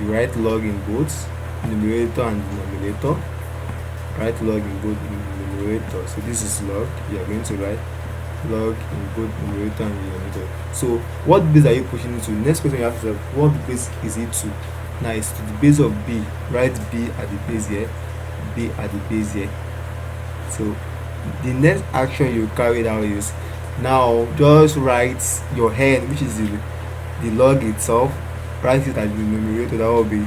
You write log in both numerator and denominator. Write log in both numerator. So this is log. You are going to write log in both numerator and denominator. So what base are you pushing into? Next question you have to say, what base is it to? Now it's to the base of b. Write b at the base here, b at the base here. So the next action you carry out is, now just write your n, which is the log itself. Write it as the numerator. That will be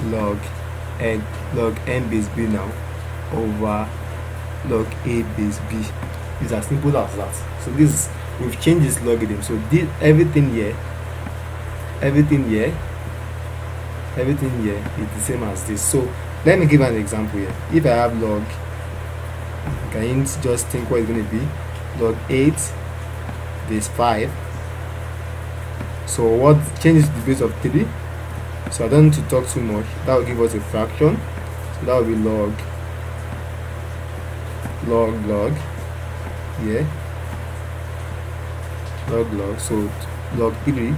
log n base b now over log a base b. It's as simple as that. So this, we've changed this logarithm. So this everything here is the same as this. So let me give an example here. If I have log, can you just think what it's going to be? Log 8 base 5. So what changes the base of 3? So I don't need to talk too much. That will give us a fraction. So that will be log here, log. So log 3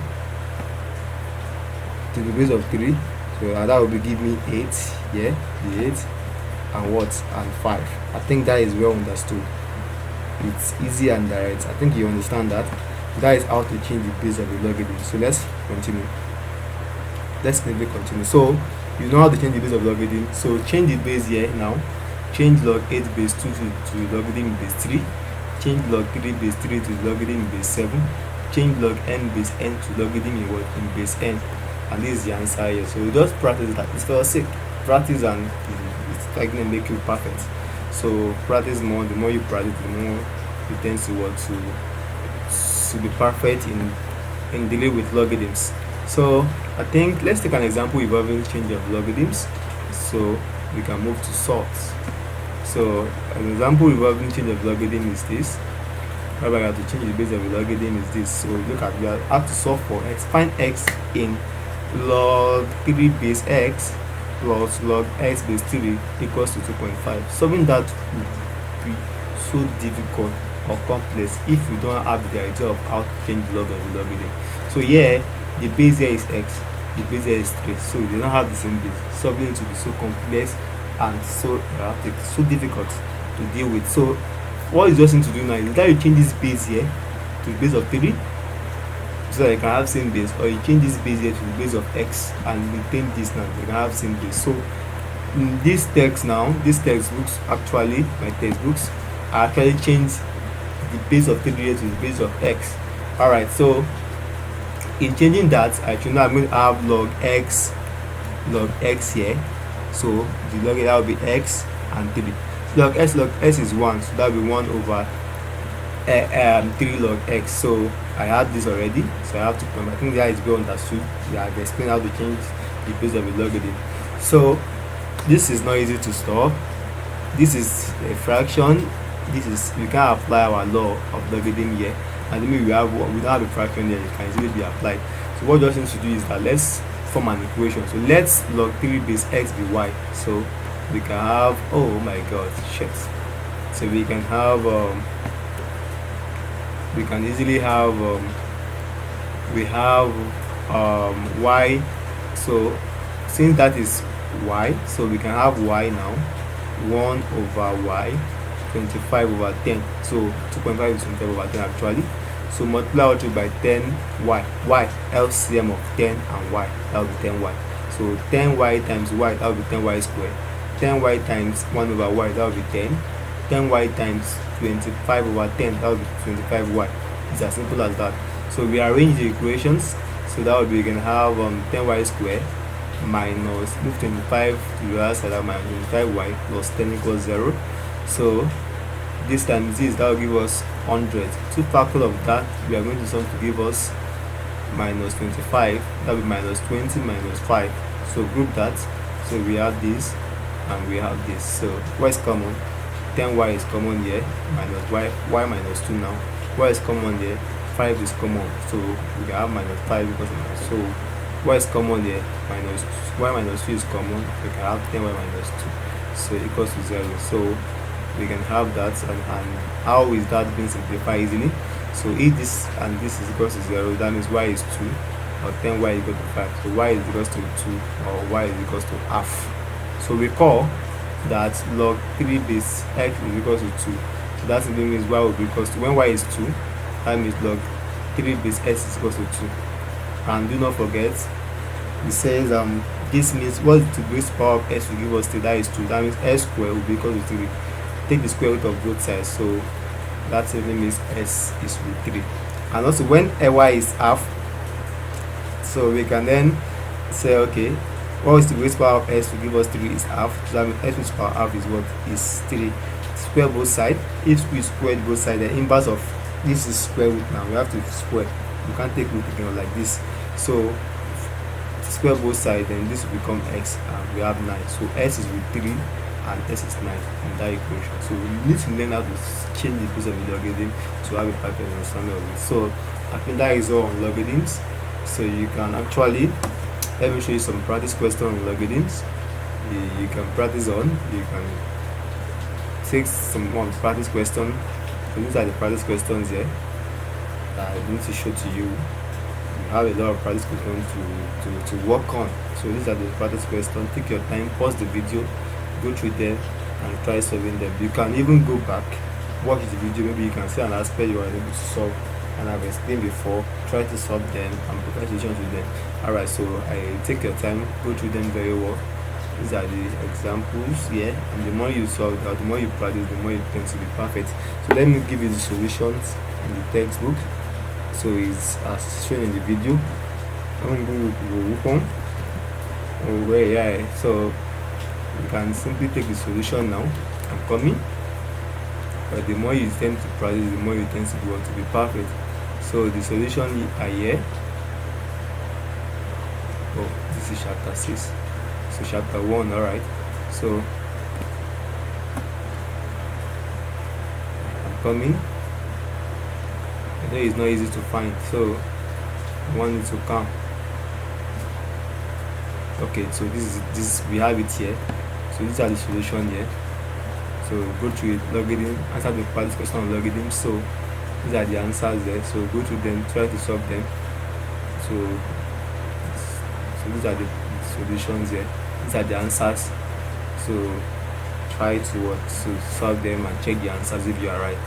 to the base of 3. So that will be give me 8 here, the 8, and what, and 5. I think that is well understood. It's easy and direct. I think you understand that. That is how to change the base of the logarithm. So let's continue. Let's continue. So you know how to change the base of logarithm. So change the base here now. Change log 8 base 2 to logarithm base 3. Change log 3 base 3 to logarithm base 7. Change log n base n to logarithm in base n. And this is the answer here. So you just practice that. It's for your sake. Practice, and it's like going to make you perfect. So practice more. The more you practice, the more you tend to be perfect in dealing with logarithms. So I think let's take an example involving change of logarithms. So we can move to sort. So an example involving change of logarithm is this. whereby we have to change the base of the logarithm is this. So look at, we have to solve for x. Find x in log 3 base x plus log x base 3 equals to 2.5. Solving that would be so difficult or complex if you don't have the idea of how to change the log of the logarithm. So here the base here is x, the base here is 3, so they don't have the same base. Solving it will be so complex and so so difficult to deal with. So what you just need to do now is that you change this base here to the base of 3 so that you can have same base, or you change this base here to the base of x and retain this now, you can have same base. So in this text now, these textbooks actually, my textbooks, I actually change the base of 3 here to the base of x. Alright, so in changing that, actually now I'm going to have log x here. So the log that will be x and 3. Log s is 1, so that will be 1 over 3 log x. So I had this already, so I have to come. I think that is well understood. Yeah, I've explained how to change the base of a logarithm. So this is not easy to solve. This is a fraction. This is, we can apply our law of logarithm here, and then we don't have a fraction here, it can easily be applied. So what we just need to do is that let's form an equation. So let's log 3 base x be y. So we can have, oh my god, shit. So we can have we can easily have we have y. So since that is y, so we can have y now 1 over y 25 over 10. So 2.5 is 25 over 10 actually. So multiply all through by 10y. Y LCM of 10 and y, that will be 10y. So 10y times y, that will be 10y squared. 10y times 1 over y, that will be 10. 10y times 25 over 10, that will be 25y. It's as simple as that. So we arrange the equations. So that would be, we can have 10y squared minus, move 25 to the other side, minus 25y plus 10 equals 0. So this times this, that will give us 100. 2 factors of that, we are going to solve to give us minus 25. That will be minus 20 minus 5. So group that. So we have this and we have this. So y is common. 10y is common here, minus y minus 2 now. Y is common here, 5 is common. So we can have minus 5 because of that. So y is common here, minus y minus 2 is common. We can have 10y minus 2. So equals to 0. So we can have that, and how is that being simplified easily? So if this and this is equals to 0, that means y is 2, or 10y is equal to 5. So y is equals to 2, or y is equals to half. So recall that log 3 base x is equals to 2. So that simply means y will be equals to, when y is 2, that means log 3 base x is equals to 2. And do not forget, it says this means what is the base power of s will give us 3, that is 2. That means s squared will be equal to 3. Take the square root of both sides, so that simply means s is root 3. And also when y is half, so we can then say, okay, what is the base power of s to give us 3 is half. So that means s raised to power half is what? Is 3. Square both sides. If we squared both sides, the inverse of this is square root. Now we have to square. You can't take root again like this. So square both sides, then this will become x, and we have 9. So s is root 3 and s is 9 in that equation. So we need to learn how to change the base of the logarithm to have a perfect understanding of it. So I think that is all on logarithms. So you can actually, let me show you some practice questions on logarithms. You can practice on, you can take some more practice questions. So these are the practice questions here that I need to show to you. You have a lot of practice questions to work on. So these are the practice questions. Take your time, pause the video, go through them and try solving them. You can even go back, watch the video, maybe you can see an aspect you are able to solve and I've explained before. Try to solve them and provide solutions with them. Alright, so I take your time, go through them very well. These are the examples here, and the more you solve that, the more you practice, the more you tend to be perfect. So let me give you the solutions in the textbook. So it's as shown in the video. So you can simply take the solution now. I'm coming. But the more you tend to practice, the more you tend to want to be perfect. So the solution are here. Oh, this is chapter 6. So chapter 1, alright. So I'm coming. I know it's not easy to find, so I want it to come. Okay, so this we have it here. So these are the solution here. So go through it, logarithm, answer the this question on logarithm. So these are the answers there. So go through them, try to solve them. So these are the solutions here. These are the answers. So try to solve them and check the answers if you are right.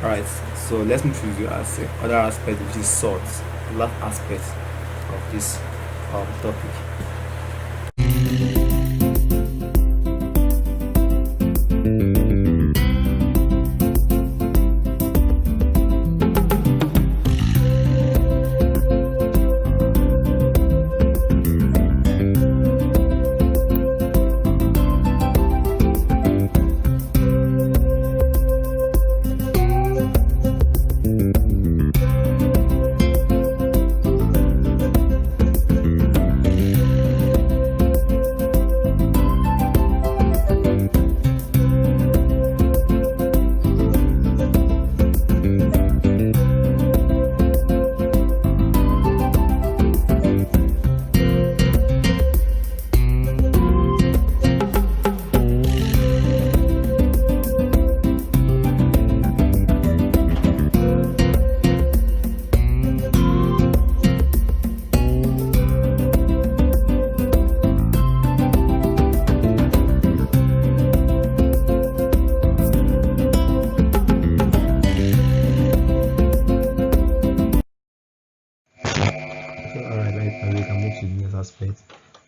Alright, so let's move to the other aspect, which is sort, the last aspect of this topic.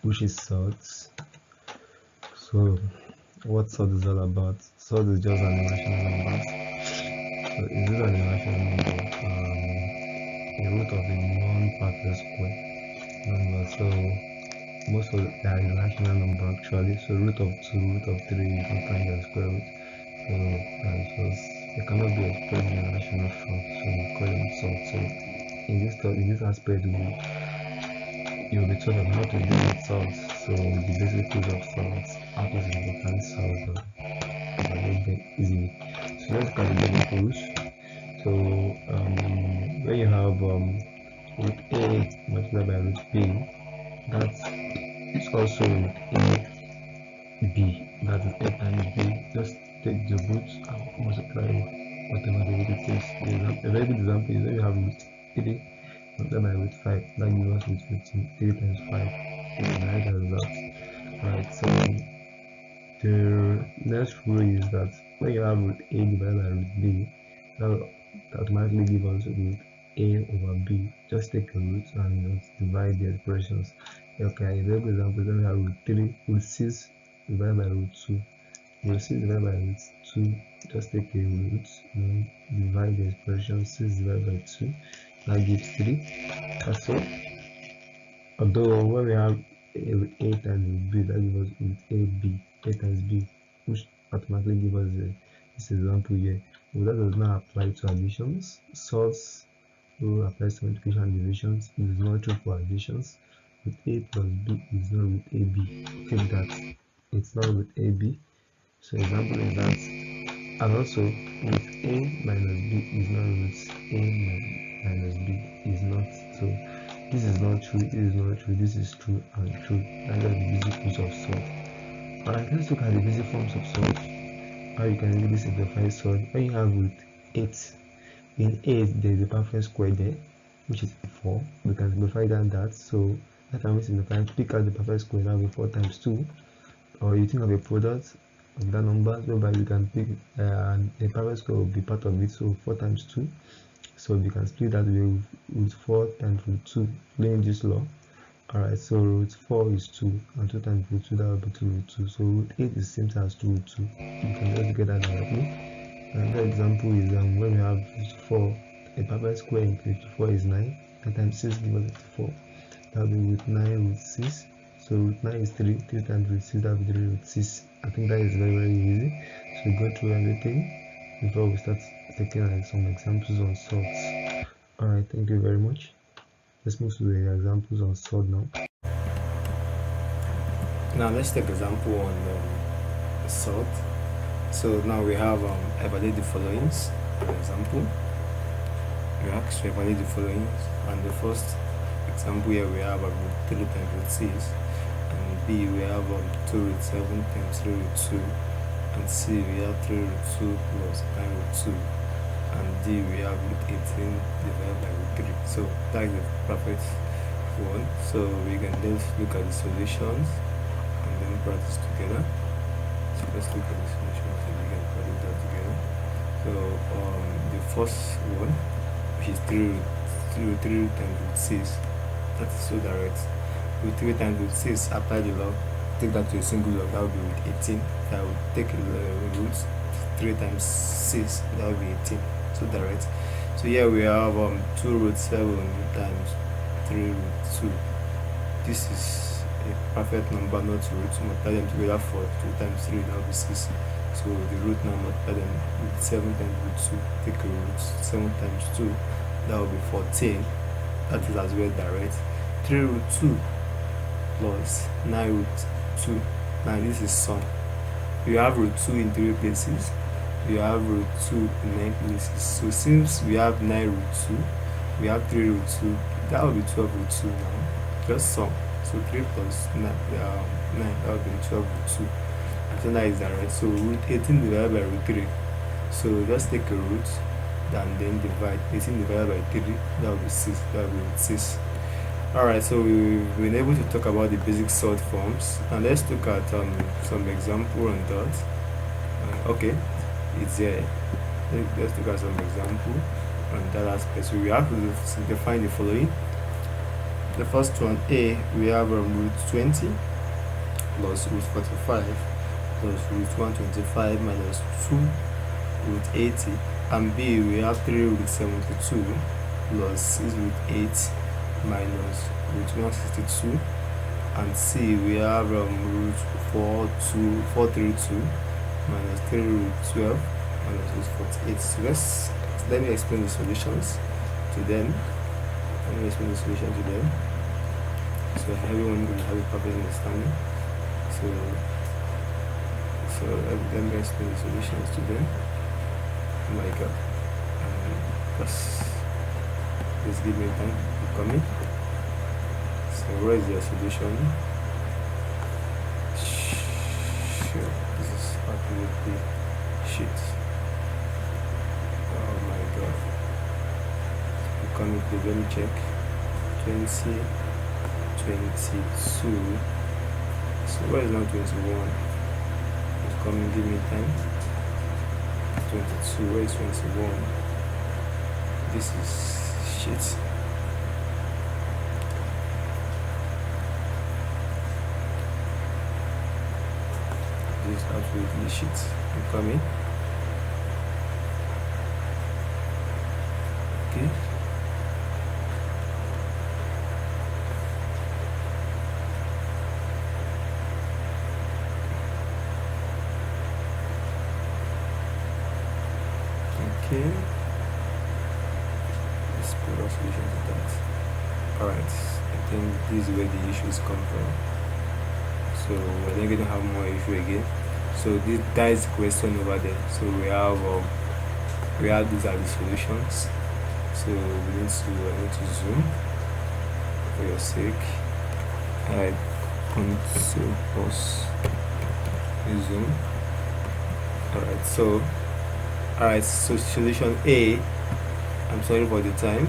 Which is sort. So what sort is all about? Sort is just an irrational number. So is it an irrational number? A root of a non-perfect square number. So most of they are irrational number actually. So root of 2, root of 3 you can find the square root. So it cannot be expressed in a rational form. So we call them sort. So in this aspect you'll be taught on how to deal with salts. So the basic rules of salts, how to simplify salts are a little bit easy. So let's look at the basic rules. So when you have root A multiplied by root B, that's also root AB. That is A times B. Just take the roots and multiply whatever the root it is. A very good example is when you have root 3 multiplied by root 5, that gives us root 15. 3 times 5 is 9 as that. Right, so the next rule is that when you have root A divided by root B, that will automatically give us root A over B. Just take a root and divide the expressions. Okay, a very good example is when we have root 6 divided by root 2. Root 6 divided by root 2, just take a root, divide the expression. 6 divided by 2, that gives 3. That's all. Although when we have A times root B, that gives us root AB, A times B, which automatically gives us this example here. But that does not apply to additions. Sorts rule applies to multiplication and divisions. It is not true for additions. Root A plus B is not root AB. Take that. It's not root AB. So example is that. And also root A minus B is not root A minus B is not. So this is not true, this is not true, this is true and true. That is the basic rules of sort. Alright, let's look at the basic forms of sort. How you can really simplify sort. When you have root 8, in 8 there is a perfect square there, which is 4. We can simplify that. So that time we simplify, pick out the perfect square, that will be 4 times 2. Or you think of a product of that number, whereby you can pick and the perfect square will be part of it, so 4 times 2. So you can split that with 4 times root 2, following this law. Alright, so root 4 is 2, and 2 times root 2, that will be 2 root 2. So root 8 is the same thing as 2 root 2. You can just get that directly. Another example is when we have 54, a perfect square in 54 is 9, and times 6 gives us 54. That will be root 9 root 6. So root 9 is 3, 3 times root 6, that will be 3 root 6. I think that is very, very easy. So we go through everything before we start taking some examples on sorts. Alright, thank you very much. Let's move to the examples on sort now. Now let's take example on sort. So now we have evaluate the followings. For example, we are asked to evaluate the following, and the first example here we have 3 times root 6, and B we have 2 root 7 times 3 root 2, and C we have 3 root 2 plus 9 root 2, and D we have root 18 divided by root 3. So that is the perfect one. So we can just look at the solutions and then practice together. So let's look at the solutions and we can practice that together. So the first one, which is 3 root times root 6, that is so direct. With 3 times root 6, apply the law, take that to a single log, that will be with 18. That will take root 3 times 6, that will be 18. So direct. So here we have 2 root 7 times 3 root 2. This is a perfect number, not to root. So multiply them together for 2 times 3, that will be 6. So the root now multiply them with 7 times root 2. Take a root 7 times 2, that will be 14. That is as well direct. 3 root 2 plus 9 root 2. Now this is sum. You have root 2 in 3 places. You have root 2 in 9 places. So since we have 9 root 2, we have 3 root 2. That will be 12 root 2 now. Just sum. So 3 plus 9, 9 that will be 12 root 2. So that is direct. So root 18 divided by root 3. So just take a root and then divide 18 divided by 3. That will be 6. That will be 6. Alright, so we've been able to talk about the basic sort forms, and let's look at some example on that. Okay, it's here. Let's look at some example on that aspect. So we have to define the following. The first one, A, we have root 20 plus root 45 plus root 125 minus 2 root 80, and B, we have 3 root 72 plus 6 root 8 minus root 162, and C, we have root 432 minus 3 root 12 minus root 48. So let me explain the solutions to them. So everyone will have a perfect understanding. So let me explain the solutions to them. Oh my god. Just give me time to come in. So where is your solution? Sure, this is absolutely shit. Oh my god. Come in, please, let me check. 20, 22. So where is now 21? Come in, give me time. 22, where is 21? This is shit. This is absolutely shit. You coming? Okay. Okay. Let's put our solution to that. Alright, I think this is where the issues come from. So we're not going to have more issue again. So that is the question over there. So we have these are the solutions. So we need to zoom for your sake. Alright, console pause. Zoom. Alright, so solution A, I'm sorry for the time,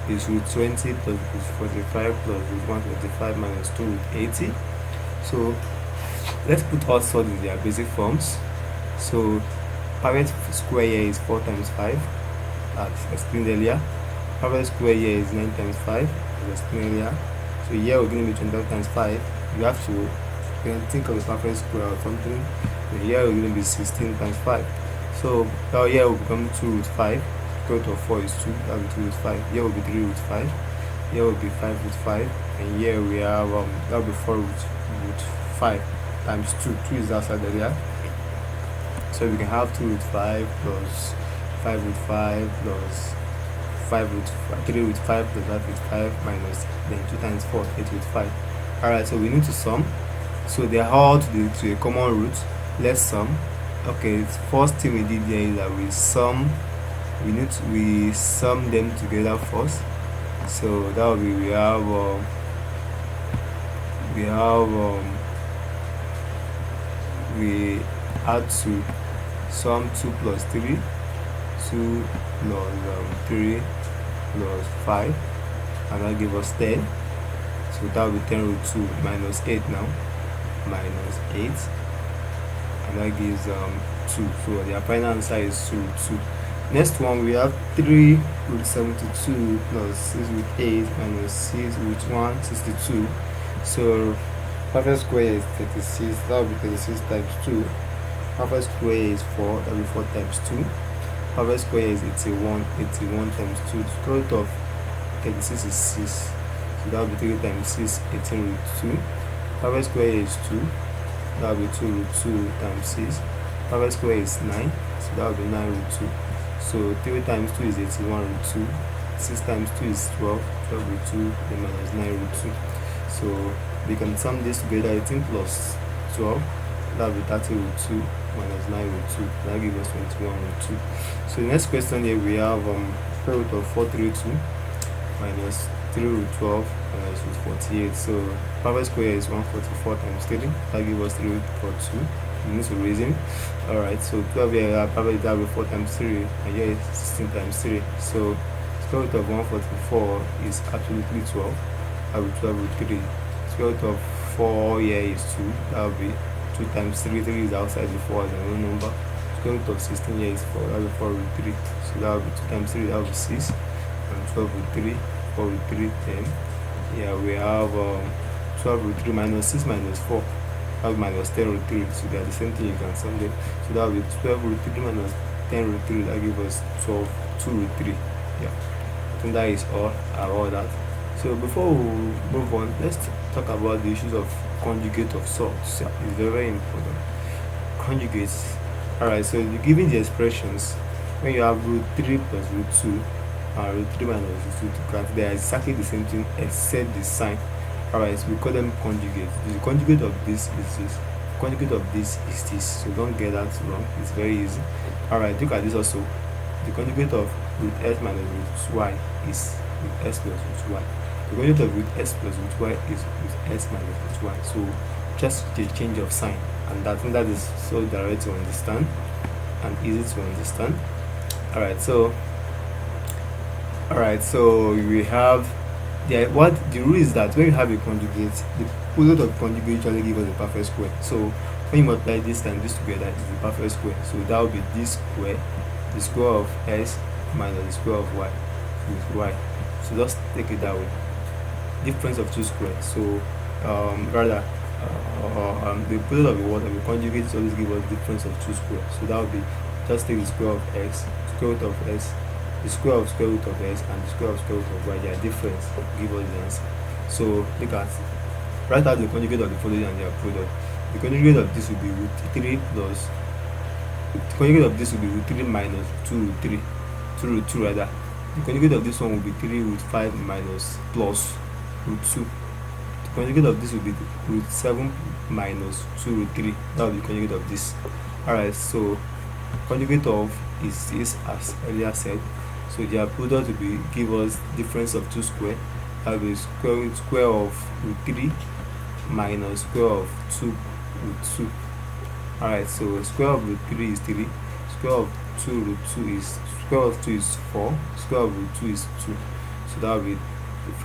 is root 20 plus root 45 plus root 125 minus 2 root 80. So let's put all sorts in their basic forms. So perfect square here is 4 times 5, as explained earlier. Perfect square here is 9 times 5, as explained earlier. So here we're going to be 25 times 5. You have to, you can think of a perfect square or something. So here we're going to be 16 times 5. So here will become 2 root 5. Equal to 4 is 2, that will be 2 root 5. Here will be 3 root 5. Here will be 5 root 5. And here we have that will be 4 root 5 times 2. 2 is outside the area. So we can have 2 root 5 plus 5 root 5 plus 5 root 5, 3 root 5 plus 5 root 5 minus then 2 times 4, 8 root 5. Alright, so we need to sum. So they are all to a common root. Let's sum. Okay, first thing we did here is that we sum we sum them together first. So that will be we have we add 2, sum 2 plus 3, 2 plus 3 plus 5, and that give us 10. So that will be 10 root 2 minus 8 now, minus 8, and that gives 2. So their final answer is 2 root 2. Next one, we have 3 root 72 plus 6 root 8 minus 6 root 162. So perfect square is 36. That will be 36 times 2. Perfect square is 4. That will be 4 times 2. Perfect square is 81. 81 times 2. Square root of 36 is 6. So that will be 3 times 6, 18 root 2. Perfect square is 2. That will be 2 root 2 times 6. Perfect square is 9. So that will be 9 root 2. So 3 times 2 is 81 root 2. 6 times 2 is 12. 12 root 2, then minus 9 root 2. So we can sum this together. 18 plus 12, that will be 30 root 2 minus 9 root 2. That gives us 21 root 2. So the next question here, we have square root of 432 minus 3 root 12 minus root 48. So perfect square is 144 times 3. That gives us 3 root 42. We need to raise it. Alright, so 12 here, perfect, that will be 4 times 3, and here is 16 times 3. So square root of 144 is absolutely 12. That will be 12 root 3. Square root of 4 here is 2. That will be 2 times 3. 3 is outside the 4 as a whole number. Square root of 16 here is 4. That will be 4 root 3. So that will be 2 times 3. That will be 6. And 12 root 3. 4 root 3, 10. Yeah, we have 12 root 3 minus 6 minus 4. That will be minus 10 root 3. So they are the same thing, you can sum them. So that will be 12 root 3 minus 10 root 3. That gives us 2 root 3. Yeah, I think that is all about that. So before we move on, let's talk about the issues of conjugate of sorts. Yeah, it's very, very important. Conjugates. Alright, so given the expressions, when you have root 3 plus root 2 and root 3 minus root 2, they are exactly the same thing except the sign. Alright, so we call them conjugates. The conjugate of this is this. Conjugate of this is this. So don't get that wrong. It's very easy. Alright, look at this also. The conjugate of root s minus root y is root s plus root y. The conjugate of root s plus root y is root s minus root y. So just the change of sign, and I think that is so direct to understand and easy to understand. Alright, so we have what the rule is that when you have a conjugate, the product of conjugate usually gives us a perfect square. So when you multiply this and this together, it's the perfect square. So that will be this square, the square of s minus the square of y with y. So just take it that way. Difference of two squares. So rather the product of the what of the conjugate always give us difference of two squares. So that will be just take the square of x, square root of s, the square of square root of s, and the square of square root of y. Their difference give us the answer. So look at, write out the conjugate of the following and their product. The conjugate of this will be root 3 plus, the conjugate of this will be root 3 minus 2 root 3, 2 root 2 rather. The conjugate of this one will be 3 root 5 minus plus root 2. The conjugate of this will be root 7 minus 2 root 3. That will be the conjugate of this. Alright, so conjugate of is this, as earlier said. So their product will be give us difference of two square. That will be square of root 3 minus square of 2 root 2. Alright, so square of root 3 is 3. Square of 2 root 2 is, square of 2 is 4. Square of root 2 is 2. So that will be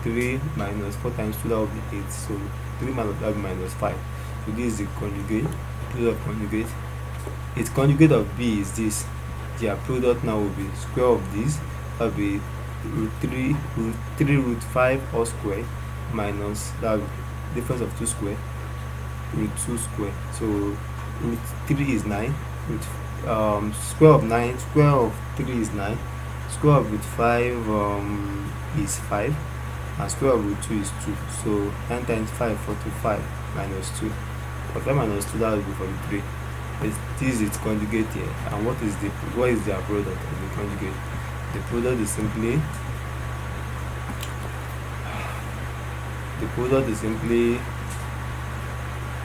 3 minus 4 times 2, that will be 8. So 3 minus that will be minus 5. So this is the conjugate, product of conjugate. Its conjugate of b is this. Their product now will be square of this. That will be root 3 root 5 all square minus that will be difference of 2 square root 2 square. So root 3 is 9. Root square of 9, square of 3 is 9. Square of root 5 is 5. And square of root 2 is 2. So 9 times 5, 45 minus 2. 45 minus 2, that will be 43. This is its conjugate here. And what is their product of the conjugate? The product is simply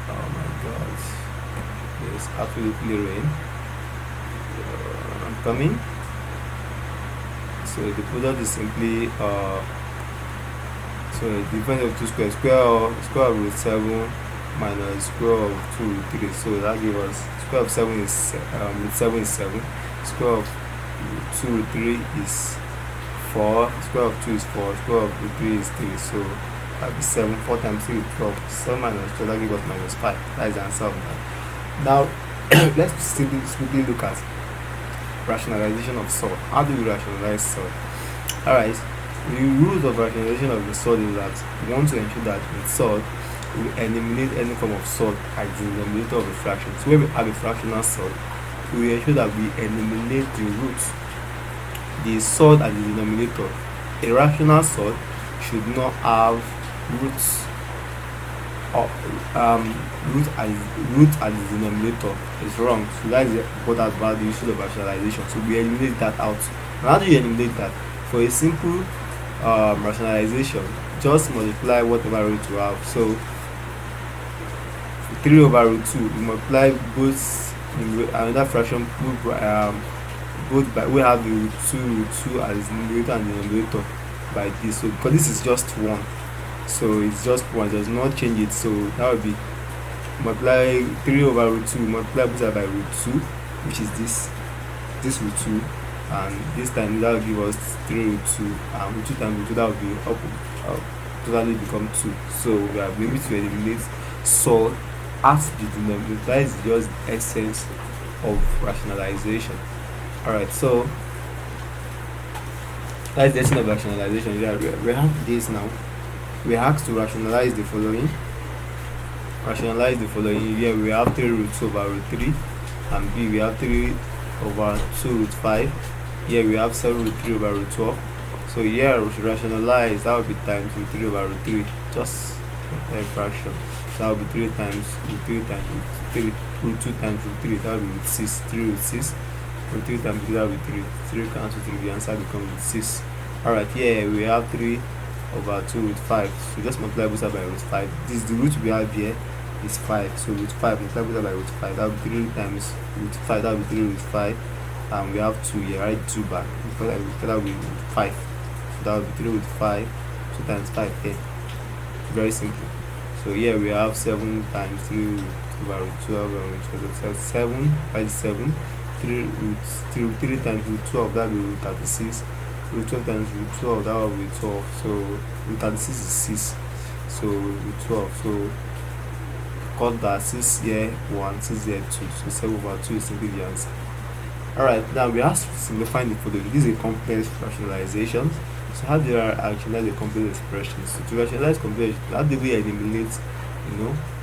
oh my god, there's absolutely rain. I'm coming. So the product is simply so the difference of two squares, square of root 7 minus square of 2 root 3. So that gives us square of 7 is root 7 is 7, square of 2 root 3 is 4, square of 2 is 4, square of root 3 is 3. So that is 7. 4 times 3 is 12. 7 minus 12, that gives us minus 5. That is the answer of that. Now let's simply look at rationalization of sort. How do we rationalize sort? Alright, the rules of rationalization of the sort is that we want to ensure that with sort we eliminate any form of sort as the denominator of a fraction. So when we have a fractional sort, we ensure that we eliminate the roots, the sort as the denominator. A rational sort should not have roots or root as the denominator. Is wrong. So that is what about the issue of rationalization. So we eliminate that out. And how do you eliminate that? For a simple rationalization, just multiply whatever root you have. So 3 over root 2, we multiply both in another fraction, both by, we have the root 2 as numerator and denominator by this. So because this is just 1, so it's just 1, does not change it. So that would be multiply 3 over root 2, multiply both by root 2, which is this root 2, and this time that will give us 3 root 2, and root 2 times root 2, that will be totally become 2. So we are able to eliminate sort as the denominator. That is just the essence of rationalization. Alright, so that's the essence of rationalization. Yeah, we have this now. We have to rationalize the following. Here we have 3 roots over root 3, and B we have 3 over 2 root 5. Here we have 7 root 3 over root 12. So here we should rationalize, that would be times root 3 over root 3, just a fraction. So that would be 3 times root 3 times root 3, root 2 times root 3, that would be root 6, 3 root 6, root 3 times 3, that would be 3, 3 cancel 3, the answer becomes root 6. Alright, here we have 3 over 2 root 5, so just multiply both sides by root 5. This is the root we have here is 5, so root 5 multiply both sides by root 5, that would be 3 times root 5, that would be 3 root 5, and we have 2 here, write 2 back, that would be root 5, so that would be 3 root 5, 2 times 5 here, very simple. So here we have 7 times 3 root over root 12 and root 12, so 7 by 7, 3 times root 12, that will be root 36, root 12 times root 12, that will be 12, so root 36 is 6, so root 12, so cut that 6 here 1, 6 here 2, so 7 over 2 is simply the answer. Alright, now we have to simplify the following. This is a complex rationalization. So how do you rationalize a complex expression? So to rationalize complex, how do we eliminate,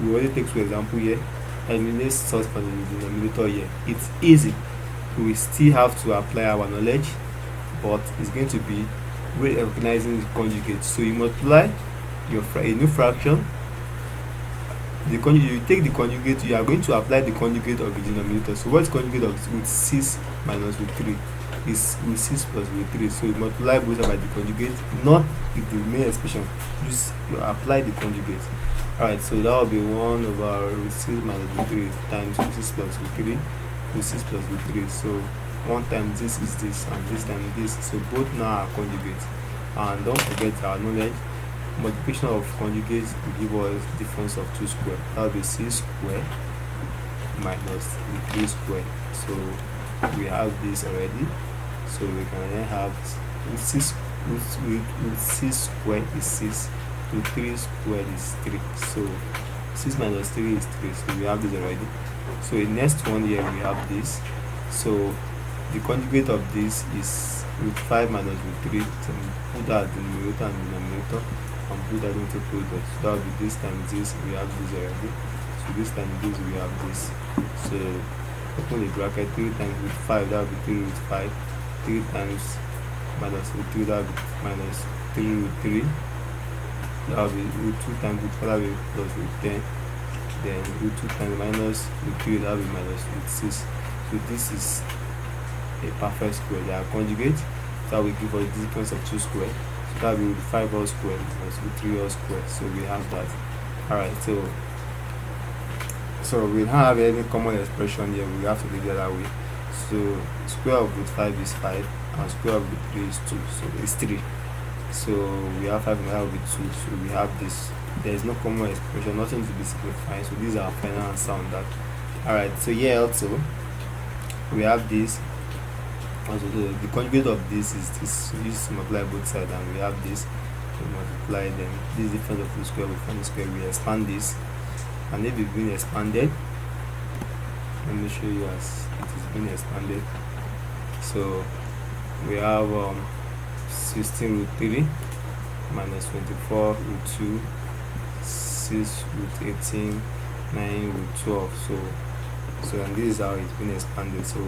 we already take two example here, eliminate source from the denominator here. It's easy. We still have to apply our knowledge, but it's going to be recognizing the conjugate. So you multiply a new fraction, you take the conjugate, you are going to apply the conjugate of the denominator. So what's conjugate of root 6 minus root 3 is root 6 plus root 3. So you multiply both by the conjugate, not with the main expression, just you apply the conjugate. Alright, so that will be 1 over root 6 minus root 3 times root 6 plus root 3, root 6 plus root 3. So 1 times this is this, and this times this. So both now are conjugates. And don't forget our knowledge, multiplication of conjugates will give us difference of 2 square. That will be 6 square minus 3 square. So we have this already. So we can then have 6 square is 6, root 3 square is 3. So 6 minus 3 is 3. So we have this already. So the next one here we have this. So the conjugate of this is root 5 minus root 3. So put that in the numerator and denominator, and put that into product. So that will be this times this, we have this already. So this times this, we have this. So open the bracket, 3 times root 5, that will be 3 root 5. 3 times minus root 3, that will be minus 3 root 3. That will be root 2 times root 4, that will be plus root 10. Then root 2 times minus root 3, that will be minus root 6. So this is a perfect square. They are conjugate. That will give us the difference of 2 square. So that will be 5 all square minus root 3 all square. So we have that. Alright, so we don't have any common expression here. We have to do it that way. So square of root 5 is 5. and square of root 3 is 2, so it's 3. So we have 5 multiplied with 2, so we have this. There is no common expression, nothing to be simplified, so these are our final answer on that. Alright, so here also we have this. Also the conjugate of this is this, so this multiply both sides, and we have this, we multiply them. This is difference of the square, we find the square, we expand this, and if it's been expanded, let me show you as it is being expanded. So we have 16 root 3 minus 24 root 2, 6 root 18, 9 root 12. So and this is how it's been expanded. So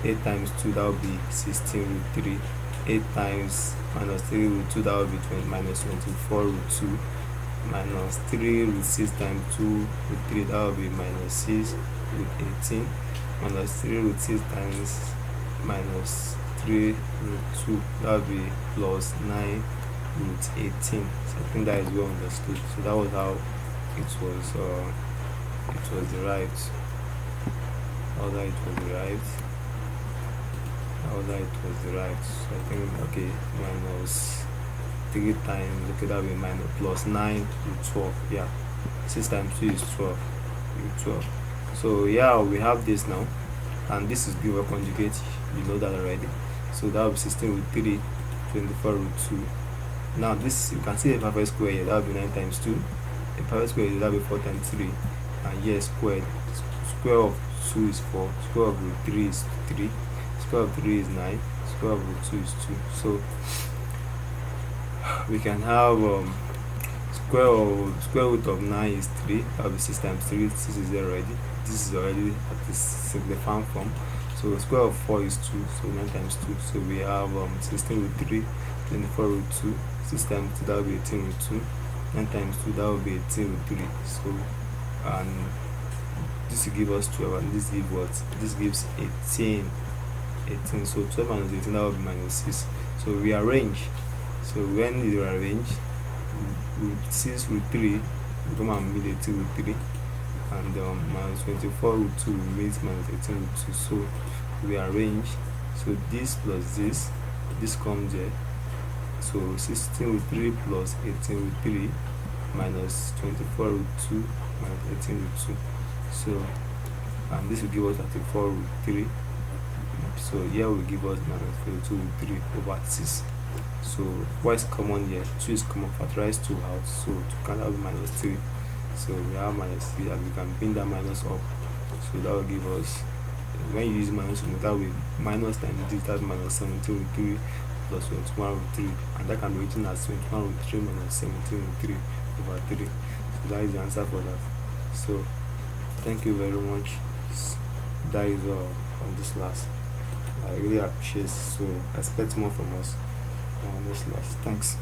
8 times 2, that will be 16 root 3. 8 times minus 3 root 2, that will be 20, minus 24 root 2, minus 3 root 6 times 2 root 3, that will be minus 6 root 18, minus 3 root 6 times minus 3 root 2, that will be plus 9 root 18. So I think that is well understood. So that was how it was derived. How that it was derived. So I think, okay, minus 3 times, okay, that will be minus plus 9 root 12. Yeah, 6 times 2 is 12. 12. So yeah, we have this now, and this is given conjugate, you know that already. So that will be 16 root 3, 24 root 2. Now this, you can see the perfect square here, that will be 9 times 2. The perfect square here, that will be 4 times 3, and here squared. Square of 2 is 4, square of root 3 is 3, square of 3 is 9, square of root 2 is 2. So we can have square root of 9 is 3, that will be 6 times 3, 6 is there already. This is already at the simplified form. So square of 4 is 2, so 9 times 2. So we have 16 root 3, 24 root 2, 6 times 2, that will be 18 root 2, 9 times 2, that will be 18 root 3. So, and this will give us 12, and this gives what? This gives 18. So 12 minus 18, that will be minus 6. So rearrange. So when you rearrange, root 6 root 3 will come and meet 18 root 3, and minus 24 root 2 will meet minus 18 root 2. So we arrange. So this plus this comes here. So 16 root 3 plus 18 root 3 minus 24 root 2 minus 18 root 2. So, and this will give us 34 root 3. So here will give us minus 42 root 3 over 6. So what is common here? 2 is common, factorize 2 out. So 2 can have minus 3. So we have minus 3, and we can bring that minus up. So that will give us, when you use minus, that will be minus times this, that's minus 17 root 3 plus 21 root 3, and that can be written as 21 root 3 minus 17 root 3 over 3. So that is the answer for that. So thank you very much. That is all on this class. I really appreciate, so expect more from us on this class. Thanks.